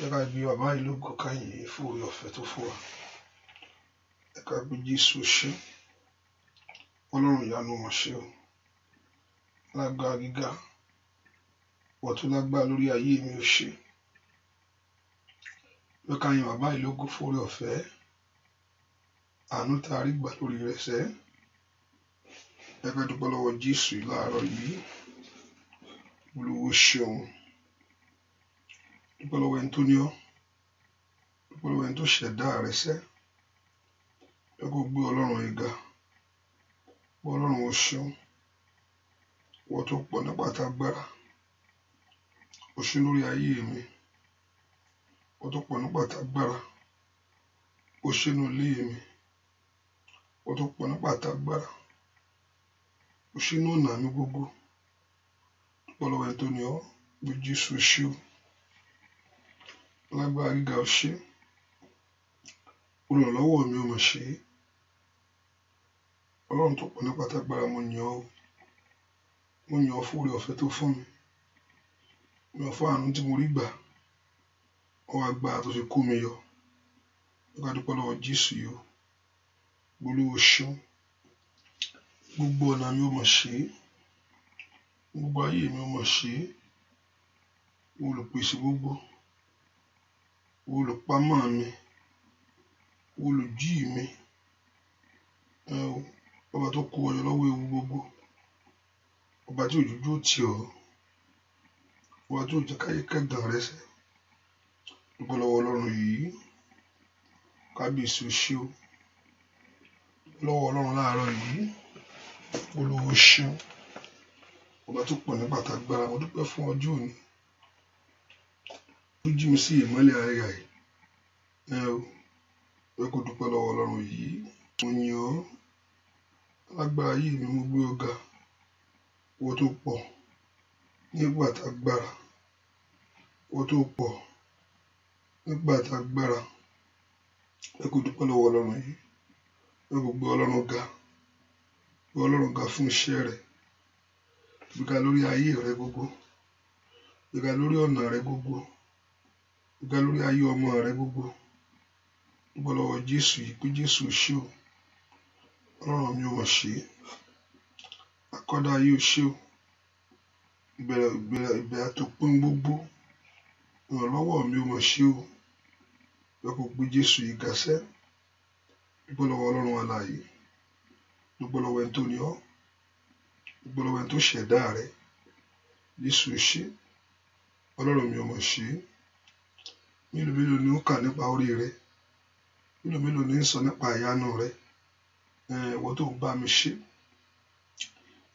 Ẹ ká gbé bàbá yìí lógo ká yìn fún oore ọ̀fẹ́ tó fún wa. Ẹ ká gbé Jésù ṣe. Ọlọ́run ìyanu mọ̀ ṣe o. Lágbára gíga, wọ́n tó lágbára lórí ayé mi ò ṣe. Ẹ ká yìn bàbá yìí lógo fún oore ọ̀fẹ́. Àánú tá a rí gbà lórí rẹ̀ sẹ́. Ẹ ká dúpẹ́ lọ́wọ́ Jésù láàárọ̀ yìí. Olúwo ṣeun. Dúpẹ́ lọ́wọ́ ẹni tó ní ọ́. Dúpẹ́ lọ́wọ́ ẹni tó ṣẹ̀dá rẹ̀ sẹ́. Ẹ kó gbé Ọlọ́run yìí ga. Ọlọ́run ò ṣeun. Wọ́n tó pọ̀ nípa tágbára. Ó ṣe lórí ayé mi. Wọ́n tó pọ̀ nípa tágbára. Ó ṣe nínú ilé mi. Wọ́n tó pọ̀ nípa tágbára. Ó ṣe nínú ọ̀nà mi gbogbo. Dúpẹ́ lọ́wọ́ ẹni tó ní ọ́. Gbé Jésù ṣe o. Lágbára gíga ó ṣe. Olùrànlọ́wọ́ mi ò mọ̀ ṣe. Ọlọ́run tó pọ̀ nípa tágbára mo yàn ọ́. Mo yàn ọ́ fún oore ọ̀fẹ́ tó fún mi. Mo yàn ọ́ fún àánú tí mo rí gbà. Ọwọ́ agbára tó fi kó mi yọ. Ẹ ká dúpẹ́ lọ́wọ́ Jésù yìí o. Olúwo ṣeun. Gbogbo ọ̀nà mi ò mọ̀ ṣe. Gbogbo ayé mi ò mọ̀ ṣe. Olùpèsè gbogbo. Olùpamọ́ mi. Olùjí mi. Ọba tó kó ọyọ lọ́wọ́ ewu gbogbo. Ọba tí òjòjú tì ọ́. Ọba tí òjò káyé kẹ́gàn rẹ sẹ́. Dúpẹ́ lọ́wọ́ Ọlọ́run yìí. Kábíyèsí o ṣe o. Dúpẹ́ lọ́wọ́ Ọlọ́run láàárọ̀ yìí. Olúwo ṣeun. Ọba tó pọ̀ nípa tágbára. Mo dúpẹ́ fún ọjọ́ òní. Ó jí mi sí ìmọ́lẹ̀ ayé yìí. Ẹ kó dúpẹ́ lọ́wọ́ Ọlọ́run yìí. Mo yìn ọ́. Lágbára ayé mi mo gbé ọ ga. Wọ́n tó pọ̀ nígbà tágbára. Wọ́n tó pọ̀ nígbà tágbára. Ẹ kó dúpẹ́ lọ́wọ́ Ọlọ́run yìí. Ẹ kó gbé Ọlọ́run ga. Gbé Ọlọ́run ga fún iṣẹ́ rẹ̀. Gbé ga lórí ayé rẹ gbogbo. Gbé ga lórí ọ̀nà rẹ gbogbo. Gbé ga lórí ayé ọmọ rẹ gbogbo. Dúpẹ́ lọ́wọ́ Jésù yìí pé Jésù ṣe o. Ọlọ́run mi ò mọ̀ ṣe. Akọ́dá ayé ò ṣe o. Ìbẹ̀rẹ̀ àtòpin gbogbo. Ìrànlọ́wọ́ mi ò mọ̀ ṣe o. Ẹ kó gbé Jésù yìí ga sẹ́. Dúpẹ́ lọ́wọ́ Ọlọ́run alààyè. Dúpẹ́ lọ́wọ́ ẹni tó ní ọ́. Dúpẹ́ lọ́wọ́ ẹni tó ṣẹ̀dá rẹ. Jésù ṣe. Ọlọ́run mi ò mọ̀ ṣe. Mélòó mélòó ni ó kà nípa orí rẹ. Mélòó mélòó ni ń sọ nípa ìyanu rẹ. Wọ́n tó ń bá mi ṣe.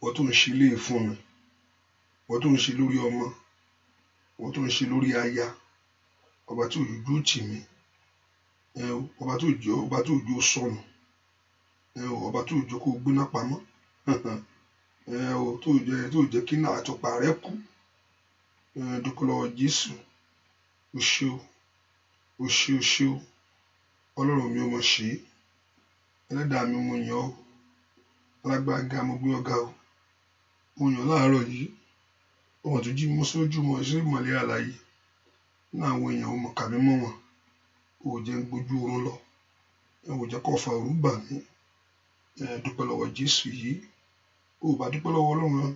Wọ́n tó ń ṣe ilé fún mi. Wọ́n tó ń ṣe lórí ọmọ. Wọ́n tó ń ṣe lórí aya. Ọba tí òjòjú tì mí. Ọba tí òjò sọnù. Ọba tí òjò kó gbéná pamọ́. Tó jẹ́ kí náà àtùpà rẹ kú. Dúpẹ́ lọ́wọ́ Jésù. O ṣé o. O ṣé o ṣé o. Ọlọ́run mi ò mọ̀ ṣe. Ẹlẹ́dàá mi mo yàn ọ́. Lágbára gíga mo gbé ọ ga o. Mo yàn láàárọ̀ yìí. Ọmọ tó jí mọ́ sójú mọ́ sí ìmọ́lẹ̀ àlàyé. Ní àwọn èèyàn ò mọ̀ kàmí mọ́ wọn. O ò jẹ́ ń gbójú oorun lọ. Ẹ ò jẹ́ kó fa òru bà mí. Dúpẹ́ lọ́wọ́ Jésù yìí. O ò bá dúpẹ́ lọ́wọ́ Ọlọ́run.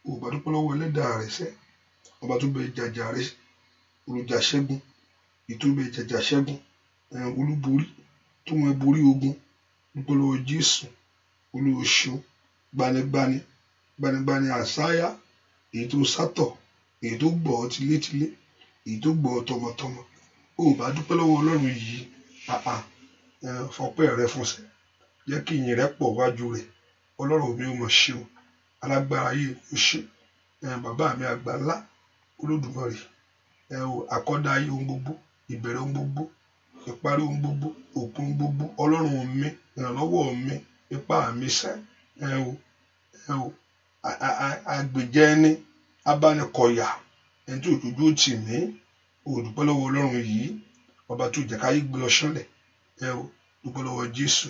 O ò bá dúpẹ́ lọ́wọ́ ẹlẹ́dàá rẹ sẹ́. Ọba tó bẹ jàjà rẹ. Olùjà ṣẹ́gun. Ètò bẹ jàjà ṣẹ́gun. Olúborí. Tó wọn borí ogun. Dúpẹ́ lọ́wọ́ Jésù. Olúwo ṣeun. Gbanigbani. Gbanigbani àsáyá. Èyí tó sátọ̀. Èyí tó gbọ́ ọ tilétilé. Èyí tó gbọ́ ọ tọmọtọmọ. O ò bá dúpẹ́ lọ́wọ́ Ọlọ́run yìí. Fọpẹ́ rẹ fún sẹ́. Jẹ́ kí ìyìn rẹ pọ̀ wájú rẹ̀. Ọlọ́run mi ò mọ̀ ṣe o. Alágbára ayé ò ṣe. Bàbá mi àgbà ńlá. Olódùmarè. Akọ́dá ayé ohun gbogbo. Ìbẹ̀rẹ̀ ohun gbogbo. Ìparí ohun gbogbo. Òpin gbogbo. Ọlọ́run mi. Ìrànlọ́wọ́ mi. Ipá mi sẹ́. Agbèjẹ ẹni. Abánikọ̀yà. Ẹni tí òjòjú tì mí. O ò dúpẹ́ lọ́wọ́ Ọlọ́run yìí. Ọba tó jẹ́ káyé gbé ọ ṣánlẹ̀. Dúpẹ́ lọ́wọ́ Jésù.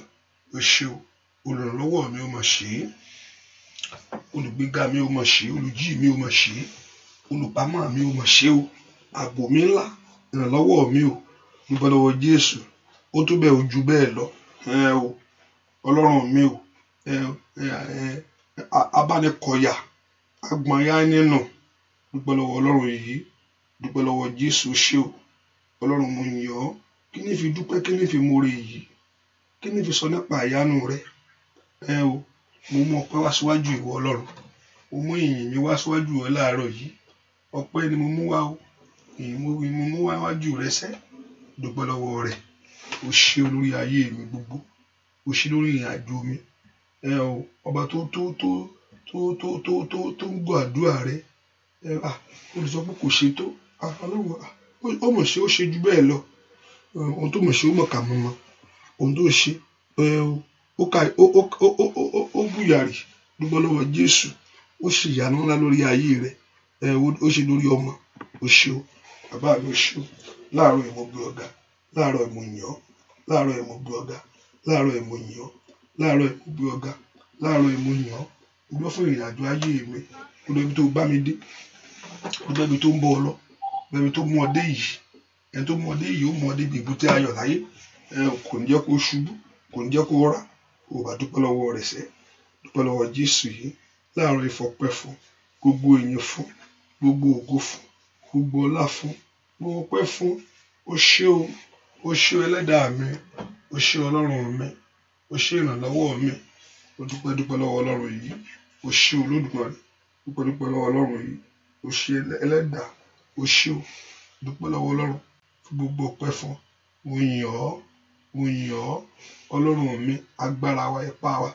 O ṣé o. Olùrànlọ́wọ́ mi ò mọ̀ ṣe. Olùgbéga mi ò mọ̀ ṣe. Olùjí mi ò mọ̀ ṣe. Olùpamọ́ mi ò mọ̀ ṣe o. Ààbò mi ńlá. ìrànlọ́wọ́ mi o dúpẹ́ lọ́wọ́ Jésù ó tó bẹ́ẹ̀ ojú bẹ́ẹ̀ lọ o Ọlọ́run mi o abánikọ̀yà agbọ̀nyá nínú dúpẹ́ lọ́wọ́ Ọlọ́run yìí dúpẹ́ lọ́wọ́ Jésù ṣé o Ọlọ́run mo yìn ọ́ kí ni fi dúpẹ́ kí ni fi more yìí kí ni fi sọ nípa àyánu rẹ o mo mú ọpẹ́ wá síwájú ìwọ Ọlọ́run mo mú ìyìn mi wá síwájú ẹ láàárọ̀ yìí ọpẹ́ ni mo mú wá o ìyìn mo mú wá wájú rẹ sẹ́ dúpẹ́ lọ́wọ́ rẹ o ṣé olórí ayé mi gbogbo o ṣé lórí ìrìn àjò mi o ọba tó ń gbọ́ àdúrà rẹ olùsọ pé kò ṣe tó Ọlọ́run ó mọ̀ ṣe ó ṣe jù bẹ́ẹ̀ lọ ohun tó mọ̀ ṣe ó mọ̀ kà mọ́ ohun tó ṣe ó bùyàrí dúpẹ́ lọ́wọ́ Jésù ó ṣe ìyanu ńlá lórí ayé rẹ ó ṣe lórí ọmọ ó ṣe o bàbá mi ó ṣe o láàárọ̀ ìmọ̀ gbé ọ̀gá láàárọ̀ ìmọ̀ yàn láàárọ̀ ìmọ̀ gbé ọ̀gá láàárọ̀ ìmọ̀ yàn láàárọ̀ ìmọ̀ gbé ọ̀gá láàárọ̀ ìmọ̀ yàn gbọ́ fún ìrìn àjò ayé mi gbọ́dọ̀ ibi tó bá mi dé gbọ́dọ̀ ibi tó ń bọ̀ ọ lọ gbọ́dọ̀ ibi tó mú ọ dé yìí ẹni tó mú ọ dé yìí ó mú ọ dé ibi ìbúté ayọ̀ láyé kò ní jẹ́ kó ṣubú kò ní jẹ́ kó rà ó bá dúpẹ́ lọ́wọ́ rẹ̀ sẹ́ dúpẹ́ lọ́wọ́ Jésù yìí láàárọ̀ ìfọpẹ́ fún gbogbo ìyìn fún gbogbo ògo fún gbogbo ọlá fún gbogbo ọpẹ́ fún o ṣé ẹlẹ́dàá mi o ṣé Ọlọ́run mi o ṣé ìrànlọ́wọ́ mi o dúpẹ́ lọ́wọ́ Ọlọ́run yìí o ṣé Olódùmarè dúpẹ́ lọ́wọ́ Ọlọ́run yìí o ṣé ẹlẹ́dàá o ṣé o dúpẹ́ lọ́wọ́ Ọlọ́run fún gbogbo ọpẹ́ fún mo yìn ọ́ Ọlọ́run mi agbára wa ipá wa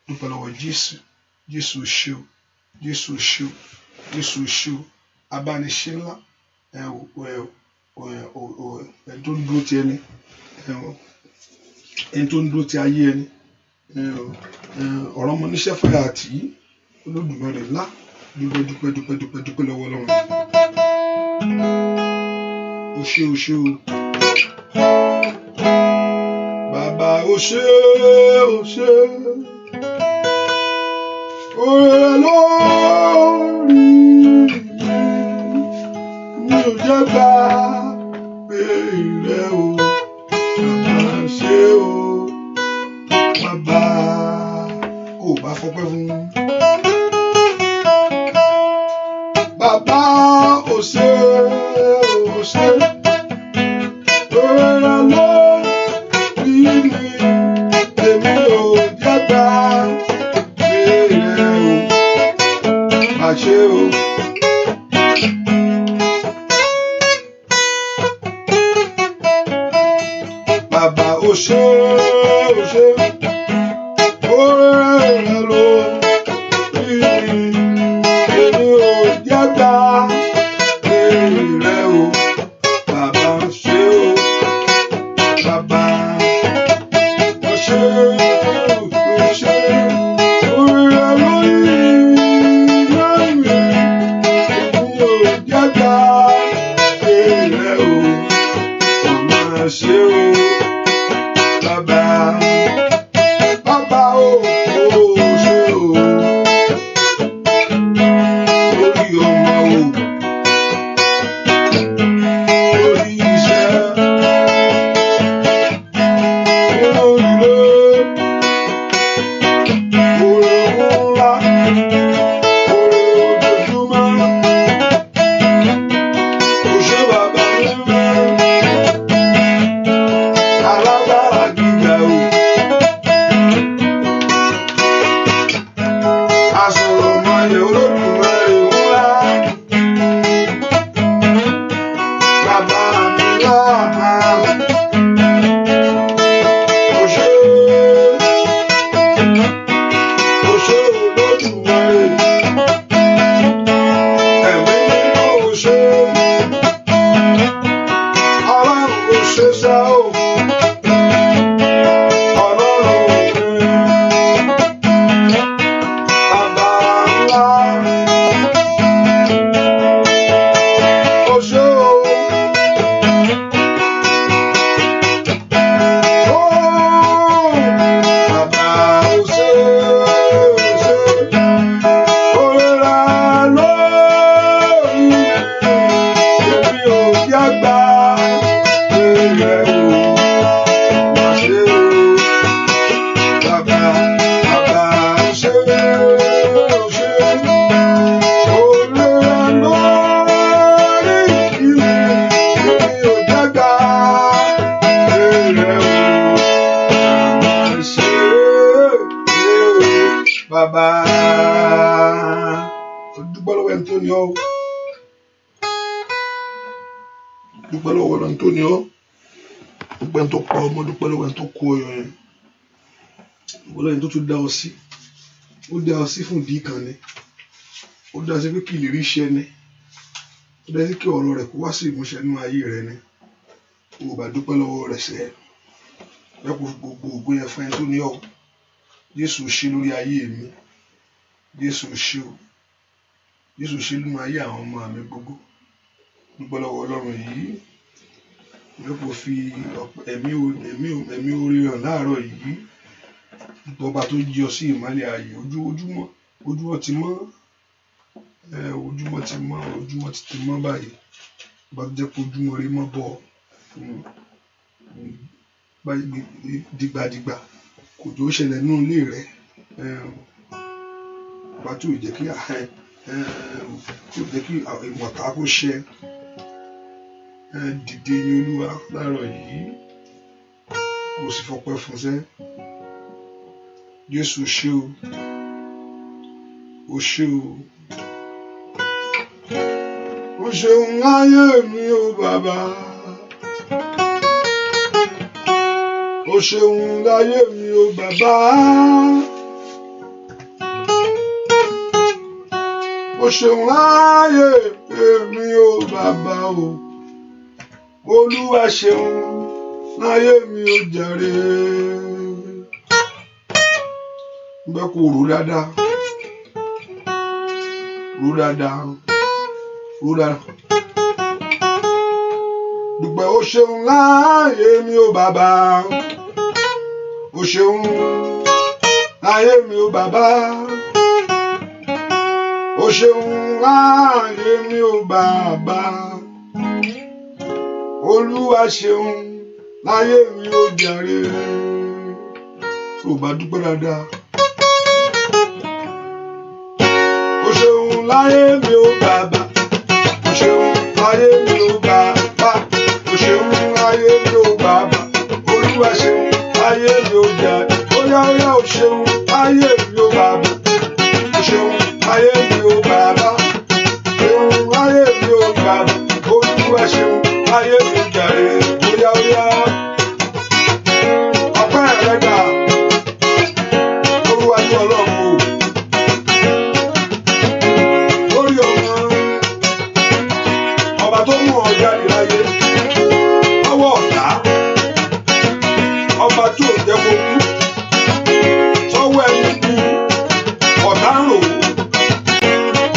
dúpẹ́ lọ́wọ́ Jésù ṣé o Jésù ṣé o Jésù ṣé o abániṣe ńlá ẹni tó ń dúró ti ẹni ẹni tó ń dúró ti ayé ẹni ọ̀rọ̀ ọmọ níṣẹ́ fàyà àti Olódùmarè ńlá dúpẹ́ lọ́wọ́ Ọlọ́run o ṣé o bàbá o ṣé oore lórí mi ò jẹ́ gbà pé rẹ o bàbá ṣé o bàbá kò bá fọpẹ́ fún bàbá o ṣé oore lórí mi èmi ò jẹ́ gbà pé rẹ o bàbá ṣé o. Bàbá o ṣé oore rẹ lórí mi èmi ò jẹ́ gbà pé rẹ o bàbá ṣé o bàbá o ṣé oore rẹ lórí mi èmi ò jẹ́ gbà pé rẹ o bàbá ṣé o. Bàbá dúpẹ́ lọ́wọ́ Ọlọ́run tó ní ọ́, dúpẹ́ tó pa ọmọ, dúpẹ́ lọ́wọ́ ẹni tó kó ọyọ yẹn, Ọlọ́run tó tún dá ọ sí, ó dá ọ sí fún ìdí kan ni, ó dá ọ sí pé kí ìlérí iṣẹ́ ni, ó dá sí kí ọ̀rọ̀ rẹ̀ kó wá sí ìmúṣẹ nínú ayé rẹ ni. O bá dúpẹ́ lọ́wọ́ rẹ̀ sẹ́, ẹ kò gbogbo ògo yẹn fún ẹni tó ní ọ́. Jésù ṣe lórí ayé mi, Jésù ṣe o, Jésù ṣe nínú ayé àwọn ọmọ mi gbogbo. Dúpẹ́ lọ́wọ́ Ọlọ́run yìí, ẹ kò fi ẹ̀mí orí hàn láàárọ̀ yìí. Ọba tó jí ọ sí ìmọ́lẹ̀ ayé, ojúmọ́ ti mọ́, ojúmọ́ ti mọ́ báyìí. Ọba tó jẹ́ pé ojúmọ́ rí mọ́ bọ̀ báyìí dìgbàdìgbà, kò tó ṣẹlẹ̀ nínú ilé rẹ. Ọba tó jẹ́ kí ìwọ̀ta kó ṣẹ. Dìde ní Olúwa láàárọ̀ yìí, kò sì fọpẹ́ fún sẹ́. Jésù ṣé o, o ṣé o, o ṣeun láyé mi o bàbá, o ṣeun láyé mi o bàbá, o ṣeun láyé mi o bàbá o, Olúwa ṣeun láyé mi o jàre. Bẹ́ kò rò dáadáa, rò dáadáa, rò dáadáa. Dúpẹ́ o ṣeun láyé mi o bàbá, o ṣeun láyé mi o bàbá, o ṣeun láyé mi o bàbá, Olúwa ṣeun láyé mi o jàre. Ó bá dúpẹ́ dáadáa. O ṣeun láyé mi o bàbá, o ṣeun láyé mi o bàbá, o ṣeun láyé mi o bàbá, Olúwa ṣeun láyé mi o jàre. Óyá o ṣeun láyé mi o bàbá, o ṣeun láyé mi o bàbá, ṣeun láyé mi o bàbá, Olúwa ṣeun láyé mi o jàre. Óyá ọpẹ́ rẹ gbà, Olúwa ní Ọlọ́run o. Ọba tó mú ọ jáde láyé lọ́wọ́ ọ̀tá, ọba tí ò jẹ́ kó kú sọ́wọ́ ẹni kú ọ̀tá ń rò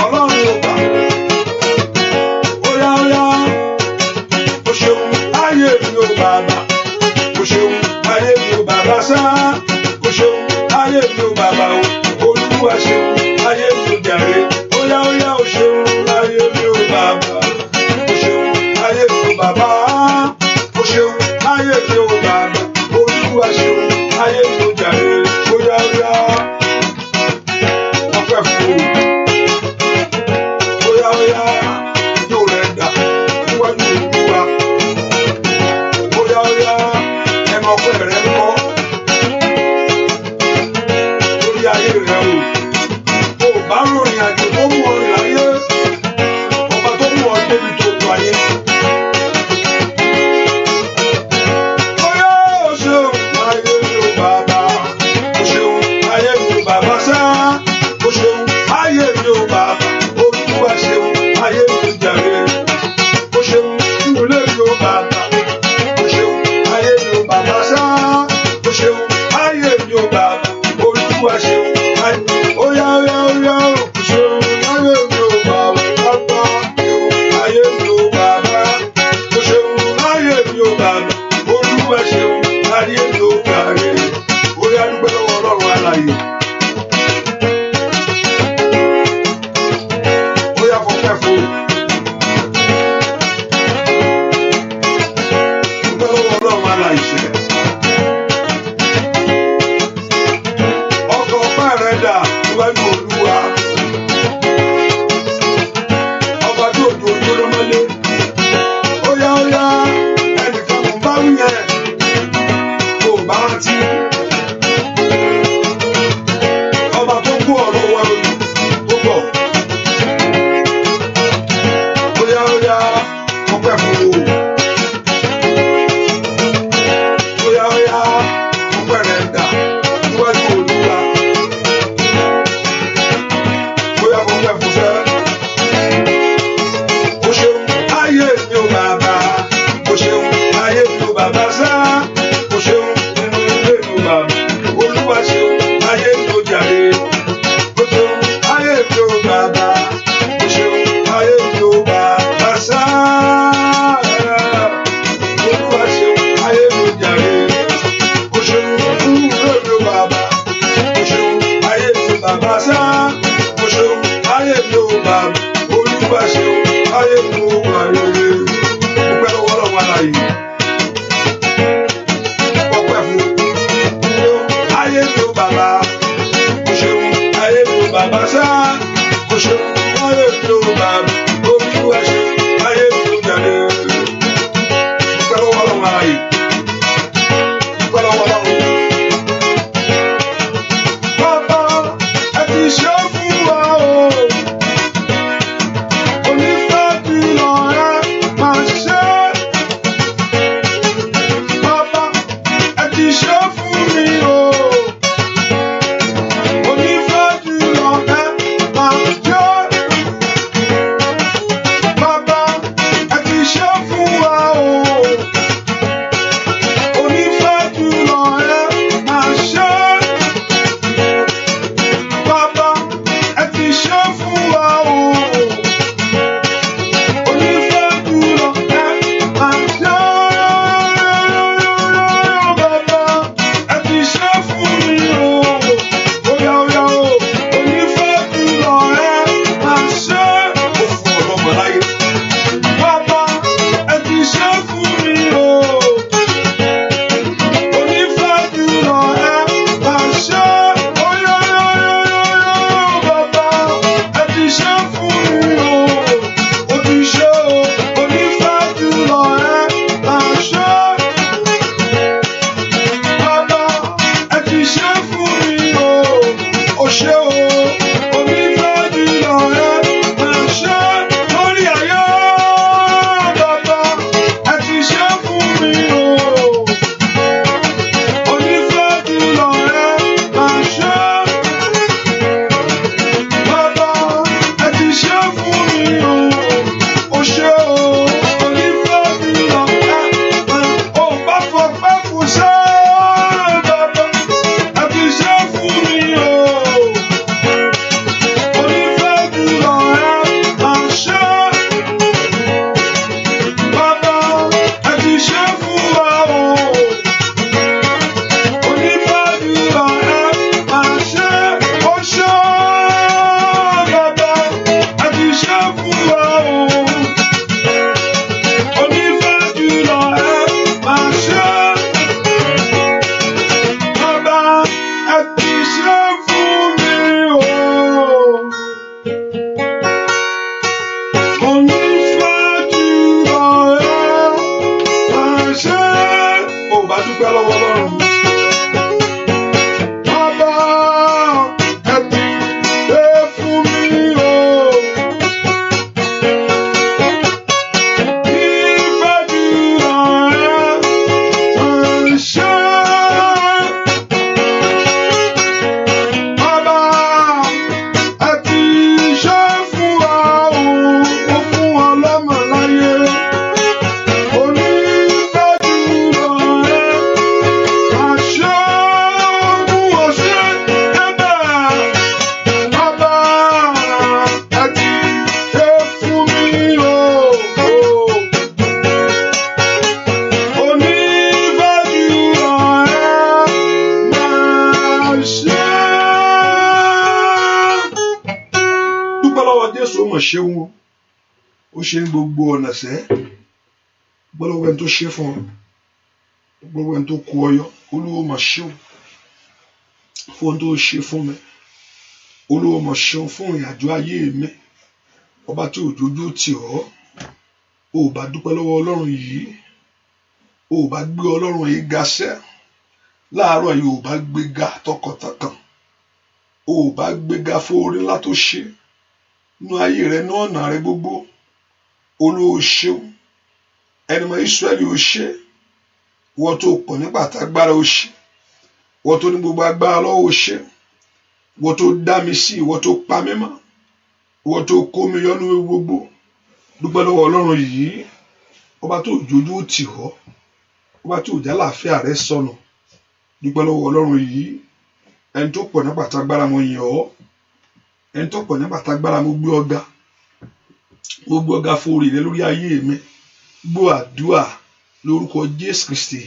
Ọlọ́run ò gbà. Óyá o ṣeun láyé mi ò bàbá, o ṣeun láyé mi ò bàbá sá, o ṣeun láyé mi ò bàbá o, Olúwa ṣeun láyé mi ò jàre. Óyá o ṣeun láyé mi ò bàbá, o ṣeun láyé mi ò bàbá. bá dúpẹ́ lọ́wọ́ Ọlọ́run. Bàbá ẹ ti ṣe fún mi o. Ìfẹ́ jùlọ ẹ ṣe. Bàbá ẹ ti ṣe fún wa o. Ó fún wa lọ́mọ láyé. Ṣeun ó ṣe ní gbogbo ọ̀nà sẹ́ gbọ́dọ̀ ẹni tó ṣe fún ọ gbọ́dọ̀ ẹni tó kó ọyọ Olúwa mà ṣeun fún ohun tó ṣe fún mi Olúwa mà ṣeun fún ìrìnàjò ayé mi ọba tí òjòjú tì ọ́ ò bá dúpẹ́ lọ́wọ́ Ọlọ́run yìí ò bá gbé Ọlọ́run yìí ga sẹ́ láàárọ̀ yìí ò bá gbé ga tọkàntọkàn ò bá gbé ga fún orí ńlá tó ṣe nínú ayé rẹ ní ọ̀nà rẹ gbogbo Olúwa ṣeun ẹni mọ Ísírẹ́lì ó ṣe wọ́n tó pọ̀ nípa àtàgbára ó ṣe wọ́n tó ní gbogbo agbára lọ́wọ́ ó ṣe wọ́n tó dá mi sí wọ́n tó pa mí mọ́ wọ́n tó kó mi yọ nínú gbogbo dúpẹ́ lọ́wọ́ Ọlọ́run yìí ọba tó jójú tì ọ́ ọba tó já láàfíà rẹ sọnù dúpẹ́ lọ́wọ́ Ọlọ́run yìí ẹni tó pọ̀ nípa àtàgbára mo yìn ọ́ ẹni tó pọ̀ nípa tágbára mo gbé ọ̀gá fún orí rẹ lórí ayé mi gbọ́ àdúrà lórúkọ Jésù Kristi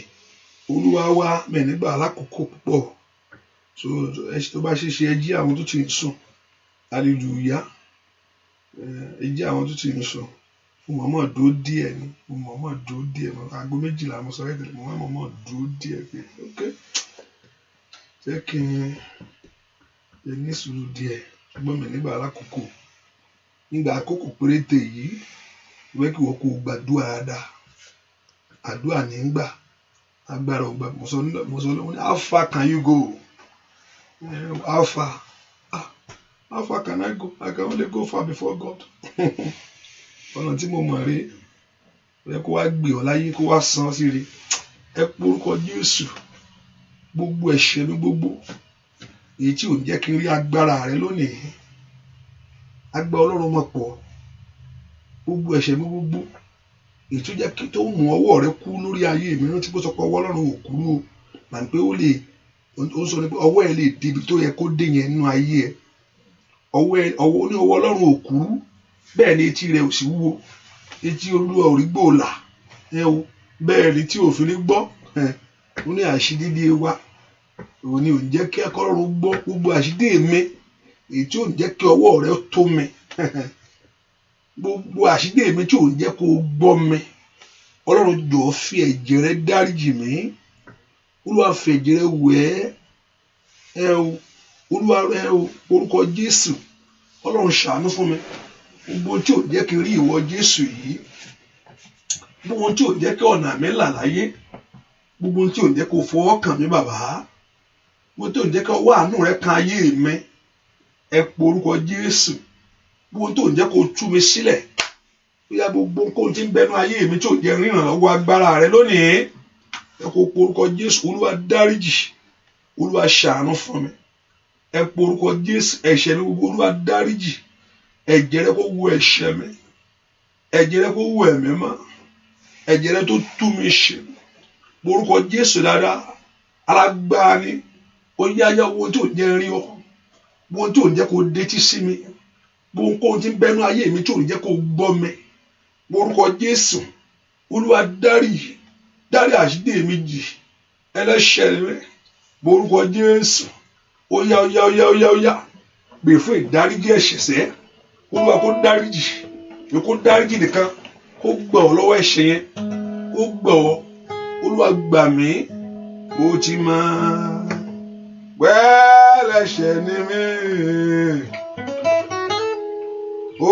Olúwa wa mẹ́nìgbà alákòókò púpọ̀ tó bá ṣe ṣe ẹ jí àwọn tó ti ń sùn hallelujah ẹ jí àwọn tó ti ń sùn mo mọ̀ọ́mọ̀ dúró díẹ̀ ni mo mọ̀ọ́mọ̀ dúró díẹ̀ aago 12 mo sọ ẹ́ tẹ̀lé mo mọ̀ọ́mọ̀ dúró díẹ̀ pé ok jẹ́ kí n ní sùúrù díẹ̀ ṣùgbọ́n mi nígbà alákòókò nígbà àkókò péréte yìí wẹ́ kí wọ́n kó gbàdúrà dáadáa àdúrà ní gbà agbára ògbà mo sọ lọ́wọ́ how far can you go how far can I go I can only go far before God ọ̀nà tí mo mọ̀ rí wẹ́ kó wá gbé ọ láyé kó wá san sí rí ẹ porúkọ Jésù gbogbo ẹ̀ṣẹ̀ mi gbogbo èyí tí ò ń jẹ́ kí n rí agbára rẹ lónìí agbára Ọlọ́run mọ̀ pọ̀ gbogbo ẹ̀ṣẹ̀ mi gbogbo èyí tó jẹ́ kí tó mú ọwọ́ rẹ kú lórí ayé mi rántí bó sọ pé ọwọ́ Ọlọ́run ò kúrú o mà ní pé ó sọ ní pé ọwọ́ ẹ lè débi tó yẹ kó dé yẹn nínú ayé ẹ ọwọ́ Ọlọ́run ò kúrú bẹ́ẹ̀ ni etí rẹ ò sì wúwo etí Olúwa ò rí gbòòlà bẹ́ẹ̀ ni tí òfin ní gbọ́ ó ní àṣídídé wa òun ni ò ń jẹ́ kí Ọlọ́run gbọ́ gbogbo àṣídé mi èyí tí ò ń jẹ́ kí ọwọ́ rẹ tó mi gbogbo àṣídé mi tí ò ń jẹ́ kó gbọ́ mi Ọlọ́run jọ̀ọ́ fi ẹ̀jẹ̀ rẹ dáríjì mí Olúwa fi ẹ̀jẹ̀ rẹ wẹ̀ Olúwa orúkọ Jésù Ọlọ́run ṣàánú fún mi gbogbo tí ò ń jẹ́ kí n rí ìwọ Jésù yìí gbogbo tí ò ń jẹ́ kí ọ̀nà mi là láyé gbogbo tí ò ń jẹ́ kó fọwọ́ kàn mí bàbá gbogbo tí ò ń jẹ́ kí ọwọ́ àánú rẹ kan ayé mi ẹ porúkọ Jésù gbogbo tí ò ń jẹ́ kó tú mi sílẹ̀ bóyá gbogbo nǹkan tí ń bẹnu ayé mi tí ò ń jẹ́ ríran lọ́wọ́ agbára rẹ lónìí ẹ kó porúkọ Jésù Olúwa dáríjì Olúwa ṣàánú fún mi ẹ porúkọ Jésù ẹ̀ṣẹ̀ mi gbogbo Olúwa dáríjì ẹ̀jẹ̀ rẹ kó wò ẹ̀ṣẹ̀ mi ẹ̀jẹ̀ rẹ kó wò ẹ̀mí mọ́ ẹ̀jẹ̀ rẹ tó tú mi ṣe porúkọ Jésù dáadáa alágbára ni ó yáyá owó tí ò jẹ́ rí ọ owó tí ò jẹ́ kó détí sí mi gbogbo tí ń bẹnu ayé mi tí ò jẹ́ kó gbọ́ mi porúkọ Jésù Olúwa dárí àṣídé mi jì ẹlẹ́ṣẹ̀ mi porúkọ Jésù ó yá gbè fún ìdáríjì ẹ̀ṣẹ̀ sẹ́ Olúwa kó dáríjì kó dáríjì nìkan kó gbà ọ́ lọ́wọ́ ẹ̀ṣẹ̀ yẹn kó gbà ọ́ Olúwa gbà mí bó ti máa wẹ́lẹ́ṣẹ̀ ni mí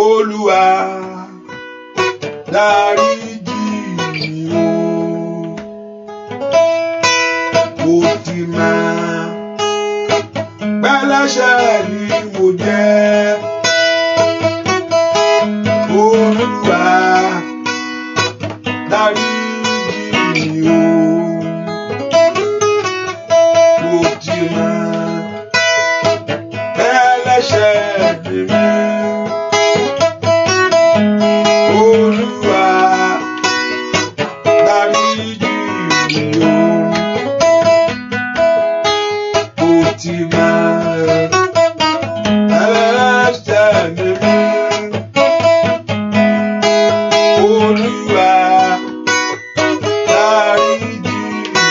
Olúwa dáríjì mi o ẹlẹ́ṣẹ̀ ni mo jẹ́. Olúwa dáríjì mi o. Mo ti mọ̀ ẹlẹ́ṣẹ̀ ni mí. Olúwa dáríjì mi o. Mo ti mọ̀ ẹlẹ́ṣẹ̀ ni mí. Olúwa dáríjì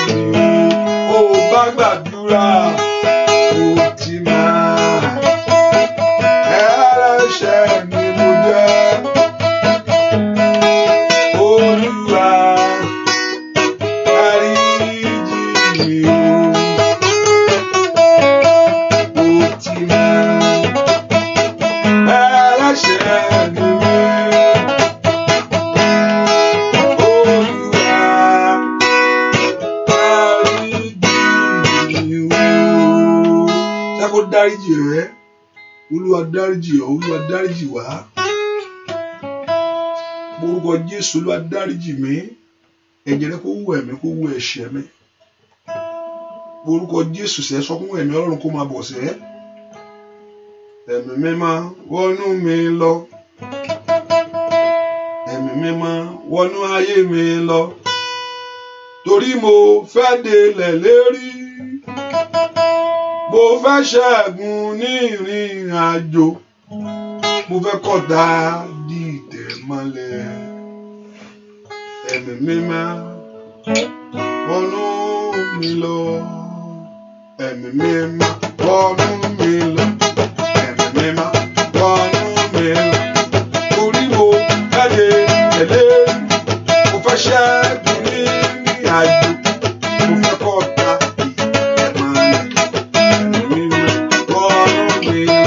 mi o. Ó bá gbàdúrà, mo ti mọ̀ ẹlẹ́ṣẹ̀ ni mo jẹ́. Olúwa dáríjì mi o. Mo ti mọ̀ ẹlẹ́ṣẹ̀ ni mí. Olúwa dáríjì mi o. Ṣé kó dáríjì rẹ? Olúwa dáríjì ọ́, Olúwa dáríjì wá. Orúkọ Jésù, Olúwa dáríjì mi. Ẹ̀jẹ̀ rẹ kó wẹ̀ mí, kó wẹ̀ ẹ̀ṣẹ̀ mi. Orúkọ Jésù sẹ́ sọ fún ẹ̀mí Ọlọ́run kó máa bọ̀ sẹ́. Ẹ̀mí mímọ́ wọnú mi lọ. Ẹ̀mí mímọ́ wọnú ayé mi lọ. Torí mo fẹ́ délẹ̀ lérí. Mo fẹ́ ṣẹ́gun ní ìrìn àjò. Mo fẹ́ kọ̀tá dìtẹ̀ mọ́lẹ̀. Ẹ̀mí mímọ́ wọnú mi lọ. Ẹ̀mí mímọ́ wọnú mi lọ. Ẹ̀mí mímọ́ wọnú mi lọ. Torí mo fẹ́ délẹ̀ lérí. Mo fẹ́ ṣẹ́gun ní ìrìn àjò. Mo fẹ́ kọ̀tá dìtẹ̀ mọ́lẹ̀. Ẹ̀mí mímọ́ wọnú mi lọ.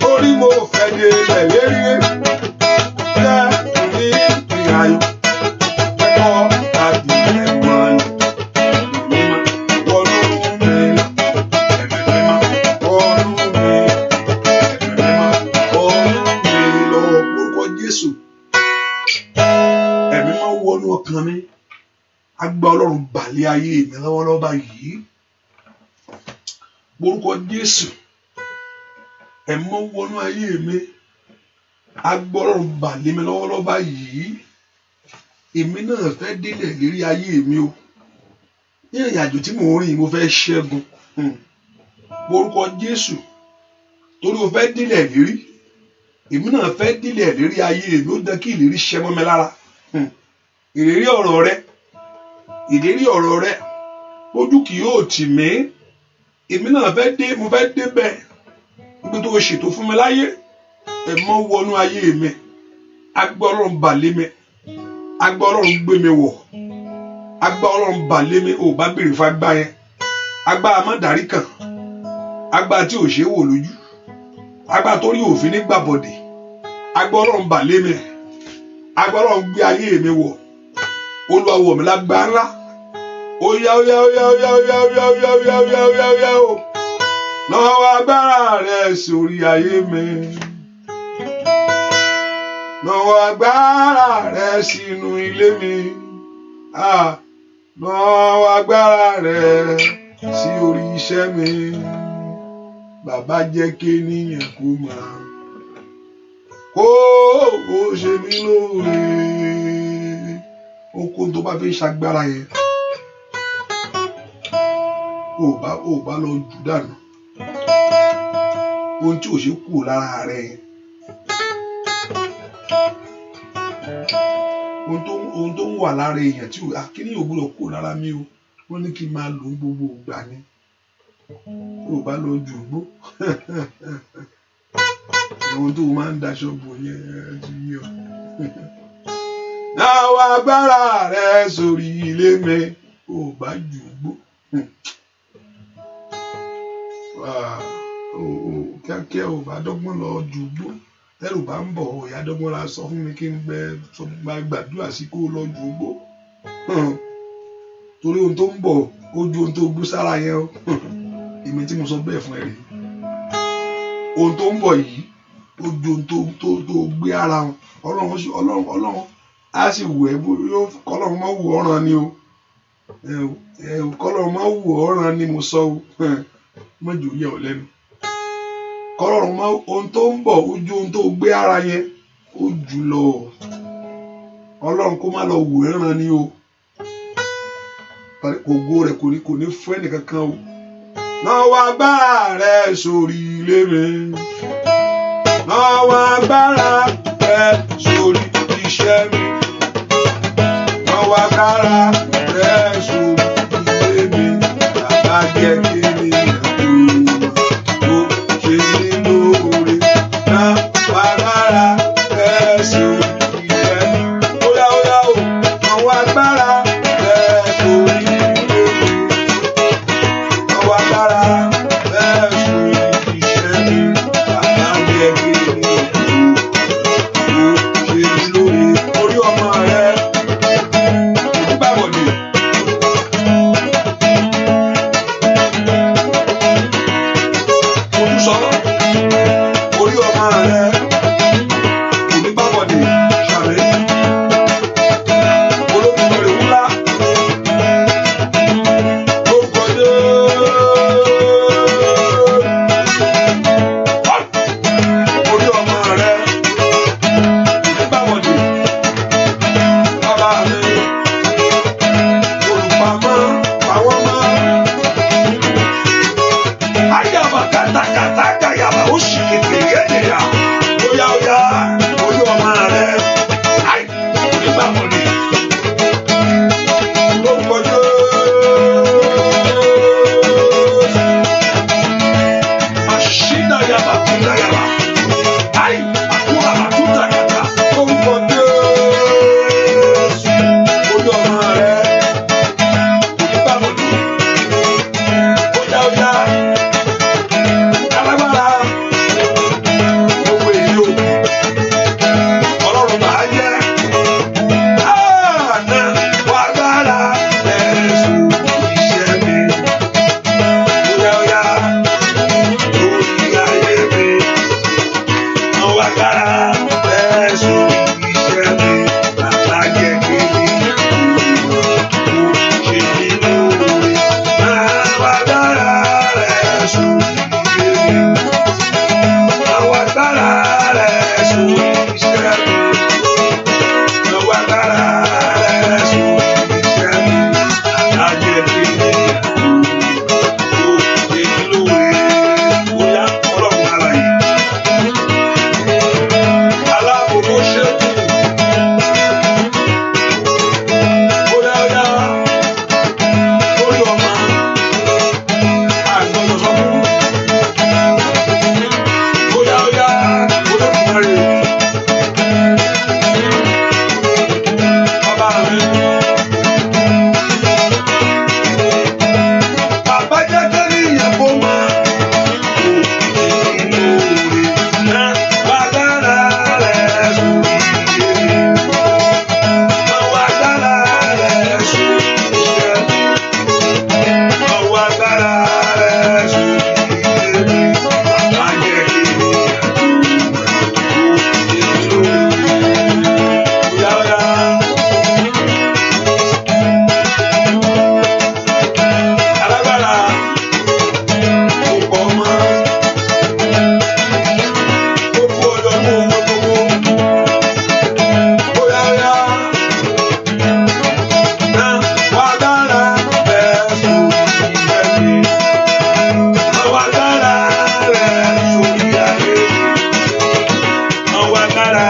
Torí mo fẹ́ délẹ̀ lérí. Ṣẹ́gun ní ìrìn àjò. Ọkàn mi agbá Ọlọ́run balẹ̀ ayé mi lọ́wọ́lọ́wọ́ báyìí. Orúkọ Jésù, ẹ̀mí wọnú ayé mi agbá Ọlọ́run balẹ̀ mi lọ́wọ́lọ́wọ́ báyìí. Èmi náà fẹ́ délẹ̀ lérí ayé mi o. Ní ìrìn àjò tí mò ń rìn mo fẹ́ ṣẹ́gun. Orúkọ Jésù, torí o fẹ́ délẹ̀ lérí. Èmi náà fẹ́ délẹ̀ lérí ayé mi. Ó dán kí ìlérí ṣẹ mọ́ mi lára. Ìlérí ọ̀rọ̀ rẹ, ìlérí ọ̀rọ̀ rẹ, ojú kì yóò tì mí. Èmi náà fẹ́ dé, mo fẹ́ débẹ̀. Ibi tó o ṣètò fún mi láyé, ẹ̀mọ́ wọnú ayé mi. Agbá Ọlọ́run balẹ̀ mi, agbá Ọlọ́run gbé mi wọ̀, agbá Ọlọ́run balẹ̀ mi. Ò bá béèrè fún agbá yẹn. Agbá amọ̀dárí kan, agbá tí ò ṣe é wò lójú, agbá tó rí òfin nígbà bọ̀dẹ̀. Agbá Ọlọ́run balẹ̀ mi, agbá Ọlọ́run gbé ayé mi wọ̀. Olúwa wọ̀ mí lágbá ńlá. Óyá óyá óyá óyá óyá óyá óyá óyá óyá óyá óyá o. Náwó agbára rẹ sórí ayé mi. Náwó agbára rẹ sínú ilé mi. Náwó agbára rẹ sí orí iṣẹ́ mi. Bàbá jẹ́ kí ènìyàn kó mọ̀ kó o ṣe mí lóore. Okun tó bá fi ṣagbára yẹn, ò bá lọ jù dànù. Ohun tí ò ṣe kú lára rẹ yẹn. Ohun tó ń wà lára èèyàn tí kíní ò gbọ́dọ̀ kú lára mi o. Wọ́n ní kí n máa lò ó gbogbo ìgbà ni. Ò bá lọ jù gbó. Ohun tó máa ń daṣọ bò yẹn ti yí ọ. Náwó agbára rẹ sórí ilé mi. Ò bá jù gbó. Kíákíá ò bá dọ́gbọ́n lọ jù gbó. Tẹ́rù bá ń bọ̀ ìyá dọ́gbọ́n la sọ fún mi kí n gbàdúrà sí kó lọ jù gbó. Torí ohun tó ń bọ̀ ó ju ohun tó gbó sára yẹn o. Èmi tí mo sọ bẹ́ẹ̀ fún ẹ rèé. ohun tó ń bọ̀ yìí ó ju ohun tó gbé ara wọn. Ọlọ́run á sì wù ẹ́ kọ́lọ́run má wù ọ́ràn ni o kọ́lọ́run má wù ọ́ràn ni mo sọ o mọ́jọ yẹ ọ́ lẹ́nu. Kọ́lọ́run má ohun tó ń bọ̀ ó ju ohun tó gbé ara yẹn ó jù lọ. Ọlọ́run kó má lọ wù ẹ́ ràn ni o. Ògo rẹ̀ kò ní fún ẹnìkankan o. Nawọ́ agbára rẹ̀ sórí ilé mi. Nawọ́ agbára rẹ̀ sórí iṣẹ́ mi. Nawọ́ agbára rẹ̀ sórí ilé mi. Bàbá jẹ́ kí mi tó ṣe mí lóore. Nawọ́ agbára rẹ̀ sórí iṣẹ́ mi. Óyá o, nawọ́ agbára rẹ̀ sórí ilé mi. Nawọ́ agbára rẹ̀ sórí iṣẹ́ mi. Bàbá jẹ́ kí mi tó ṣe mí lóore. Orí ọmọ rẹ̀ onígbàgbọ́dé. Olùsọ̀rọ̀ orí ọmọ rẹ̀ onígbàgbọ́dé ṣàlẹ́. Olódùmarè ńlá lórúkọ orí ọmọ rẹ̀ onígbàgbọ́dé. Bàbá mi olùpamọ́ àwọn ọmọ. Ayaba katakata kayaba ó sì kékeré yẹ́nìyà. Óyá orí ọmọ rẹ̀ onígbàgbọ́dé. Lórúkọ Mashina yaba kúnda yaba. Àkúrà àkúta kàkà. Lórúkọ orí ọmọ rẹ̀ onígbàgbọ́dé. Óyá alágbára owó èyí o. Ọlọ́run máa yẹ. Àná wà gbára ẹ̀sùn iṣẹ́ mi. Óyá lórí ayé mi. Wọ́n wá gbára ẹ̀sùn iṣẹ́ mi. Bàbá jẹ́ kí mi ṣe mí lóore. Wá gbára ẹ̀sùn iṣẹ́ mi. Wọ́n wá gbára ẹ̀sùn iṣẹ́ mi. Wọ́n wá gbára ẹ̀sùn iṣẹ́ mi. Bàbá jẹ́ kí mi ṣe mí lóore. Óyá Ọlọ́run alààyè. Aláàbò ṣe kú. Óyá lórí ọmọ àgbọ̀dọ̀ sọ fún. Óyá Olódùmarè. Bàbá mi. Bàbá jẹ́ kẹ́rì yẹn kó máa wá gbára rẹ̀ sórí ilé mi. Wá gbára rẹ̀ sórí iṣẹ́ mi. Wá gbára rẹ̀ sórí ilé mi. Bàbá jẹ́ kí mi ṣe mí lóore. Óyá alágbára ó pọ̀ mọ́. Ó kú ọjọ́ ní ohun gbogbo. Óyá wá gbára rẹ̀ sórí iṣẹ́ mi. Wá gbára rẹ̀ sórí ayé mi. Wá gbára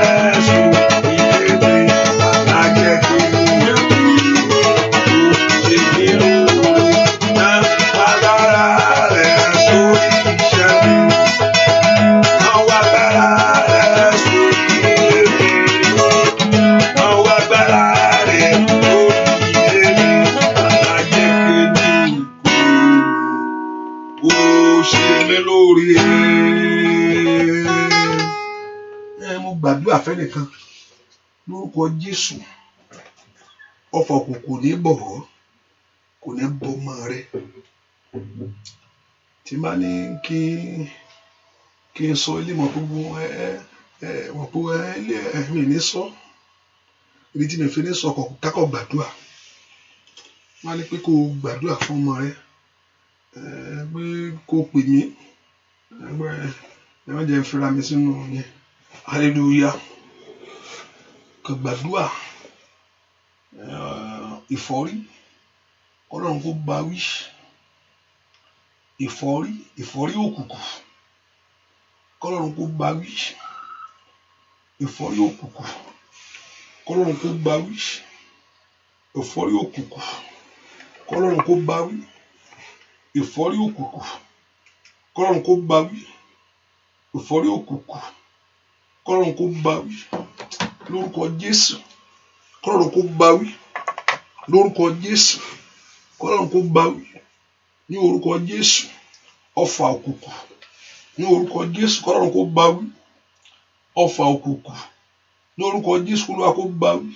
rẹ̀ sórí ilé mi. Bàbá jẹ́ kí mi ṣe mí lóore. Wá gbára rẹ̀ sórí iṣẹ́ mi. Wá gbára rẹ̀ sórí ilé mi. Wá gbára rẹ̀ sórí ilé mi. Bàbá jẹ́ kí mi ṣe mí lóore. Mo gbàdúrà fẹ́nìkan lórúkọ Jésù. Ọfà òkùnkùn kò ní bọ̀ ọ́, kò ní bọ́ ọmọ rẹ. Tí máa ní kí kí n sọ ilé mọ̀ gbogbo wọ́n po ilé mi ní sọ ibi tí mi fi ní sọ kákọ̀ gbàdúrà wọ́n á ní pé kó gbàdúrà fún ọmọ rẹ pé kó pè mí ẹ má jẹ́ n fira mi sínú yẹn hallelujah kó gbàdúrà ìfọ́rí Ọlọ́run kó bá wí ìfọ́rí òkùnkùn kọ́lọ́run kó bá wí ìfọ́rí òkùnkùn kọ́lọ́run kó bá wí ìfọ́rí òkùnkùn kọ́lọ́run kó bá wí ìfọ́rí òkùnkùn kọ́lọ́run kó bá wí ìfọ́rí òkùnkùn kọ́lọ́run kó bá wí lórúkọ Jésù kọ́lọ́run kó bá wí lórúkọ Jésù kọ́lọ́run kó bá wí ní orúkọ Jésù ọfà òkùnkùn ní orúkọ Jésù kọ́lọ́run kó bá wí ọfà òkùnkùn ní orúkọ Jésù kólúwa kó bá wí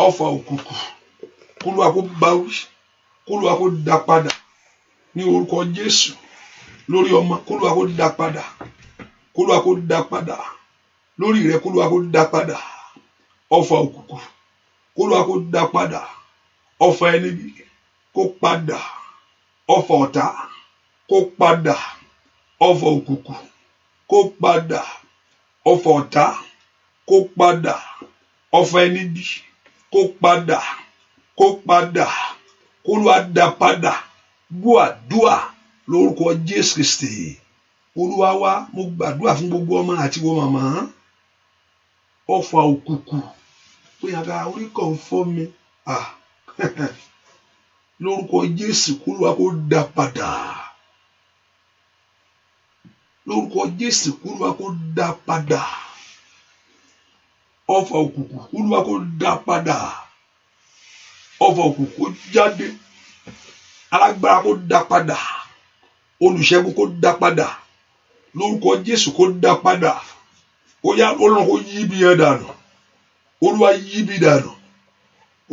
ọfà òkùnkùn kólúwa kó bá wí kólúwa kó dá padà ní orúkọ Jésù lórí ọmọ kólúwa kó dá padà kólúwa kó dá padà lórí rẹ kólúwa kó dá padà ọfà òkùnkùn kólúwa kó dá padà ọfà ẹnibi kó padà ọfà ọ̀tá kó padà ọfà òkùnkùn kó padà ọfà ọ̀tá kó padà ọfà ẹnibi kó padà kólúwa dá padà gbọ́ àdúà lórúkọ Jésù Kristi Olúwa wa mo gbàdúrà fún gbogbo ọmọ àti wo màmá ọfà òkùnkùn pé àga orí kan fọ́ mi lórúkọ Jésù kólúwa kó dá padà lórúkọ Jésù kólúwa kó dá padà ọfà òkùnkùn kólúwa kó dá padà ọfà òkùnkùn kó jáde alágbára kó dá padà olùṣẹ́gun kó dá padà lórúkọ Jésù kó dá padà ó yá Ọlọ́run kó yí ibi yẹn dànù Olúwa yí ibi dànù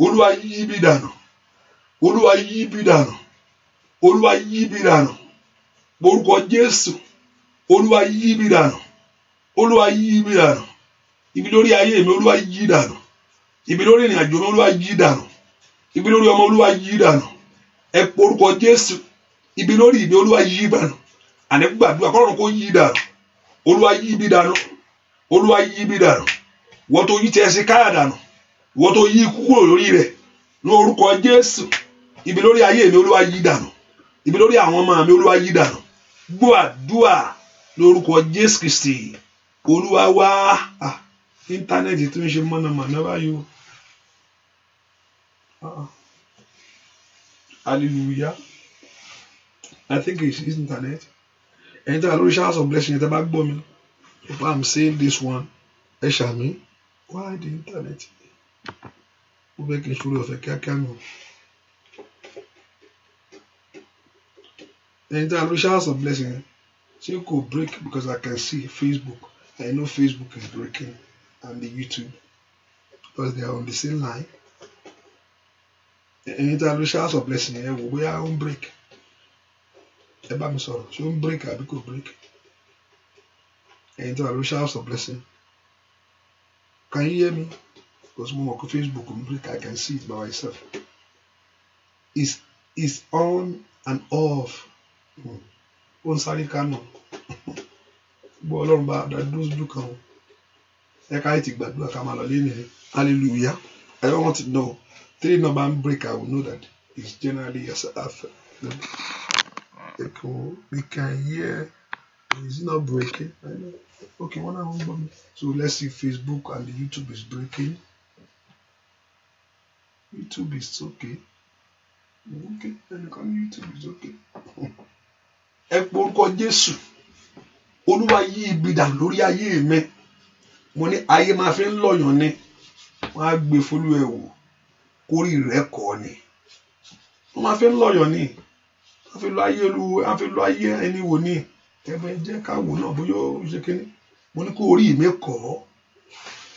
Olúwa yí ibi dànù Olúwa yí ibi dànù Olúwa yí ibi dànù lórúkọ Jésù Olúwa yí ibi dànù Olúwa yí ibi dànù ibi lórí ayé mi Olúwa yí dànù ibi lórí ìrìn àjò mi Olúwa yí dànù ibi lórí ọmọ Olúwa yí dànù ẹ pé orúkọ Jésù ibi lórí mi Olúwa yí dànù àní gbàdúrà kọ́lọ́run kó yí dànù Olúwa yí ibi dànù Olúwa yí ibi dànù wọ́n tó yí tẹ̀sí káyà dànù wọ́n tó yí ikú kúrò lórí rẹ̀ ní orúkọ Jésù ibi lórí ayé mi Olúwa yí dànù ibi lórí àwọn ọmọ mi Olúwa yí dànù gbọ́ àdúà lórúkọ Jésù Kristi Olúwa wá íńtánẹ́ẹ̀tì tó ń ṣe mọ̀nàmọ́ná báyìí hallelujah I think it's internet ẹni tí a lórí showers of blessing ẹ tẹ́ bá gbọ́ mi if I'm saying this one ẹ ṣàmì why the internet ó fẹ́ kí n ṣòro ọ̀fẹ́ kíákíá nù ẹni tí a lórí showers of blessing ṣé kò break because I can see Facebook I know Facebook is breaking and the YouTube because they are on the same line ẹni tí a lórí showers of blessing ẹ wò bóyá ó ń break ẹ bá mi sọ̀rọ̀ ṣé ó ń break àbí kò break ẹni tí a lórí showers of blessing can you hear me because mo mọ̀ pé Facebook ń break I can see it by myself is on and off ó ń sáré kánò gbọ́ Ọlọ́run bá dúdú kan o ẹ ká ti gbàdúrà ká máa lọ lé nìyẹn hallelujah I don't want to know three number break I will know that it's generally after we can hear is it not breaking I know okay one hour so let's see Facebook and the YouTube is breaking YouTube is okay and YouTube is okay ẹ pé orúkọ Jésù Olúwa yí ibi dà lórí ayé mi mo ní ayé máa fi ń lọ̀yàn ni wọ́n á gbé fólú ẹ̀ wò kórì rẹ̀ kọ́ ni wọ́n máa fi ń lọ̀yàn ni wọ́n fi lọ ayé wọ́n fi lọ ayé ẹni wò ni ẹ̀fẹ̀ jẹ́ ká wò náà bóyá ó ṣe kíní mo ní kó orí mi kọ́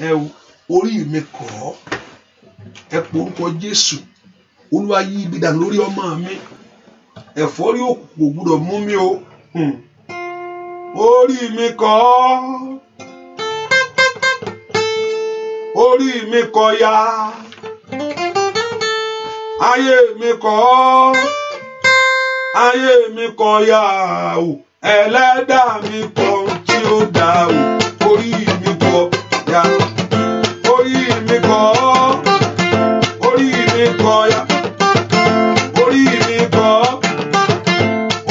ẹ orí mi kọ́ ẹ pé orúkọ Jésù Olúwa yí ibi dà lórí ọmọ mi ẹ̀fọ́rí òkùnkùn gbọ́dọ̀ mú mi o orí mi kọ́, orí mi kọ́ ya, ayé mi kọ́, ayé mi kọ́ ya o, ẹlẹ́dàá mi kọ́ tí ó dá o, orí mi kọ́ ya, orí mi kọ́, orí mi kọ́ ya, orí mi kọ́,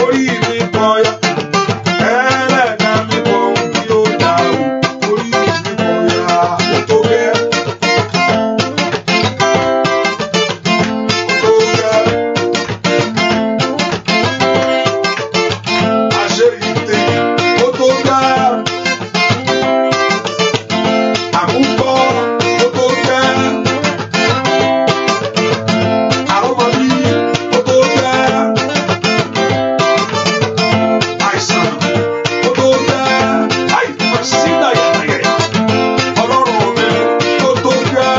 orí mi kọ́ ya, ẹlẹ́dàá mi kọ́ tí ó dá o, orí mi kọ́ ya, ó tó gẹ́, ó tó gẹ́, àṣẹ ìtẹ̀, ó tó gẹ́, àmúgbọ́, ó tó gẹ́, àrọ́mọbí, ó tó gẹ́, àìsàn, ó tó gẹ́, àìsàn sídà yẹ̀yẹ̀, ọlọ́run mi, ó tó gẹ́,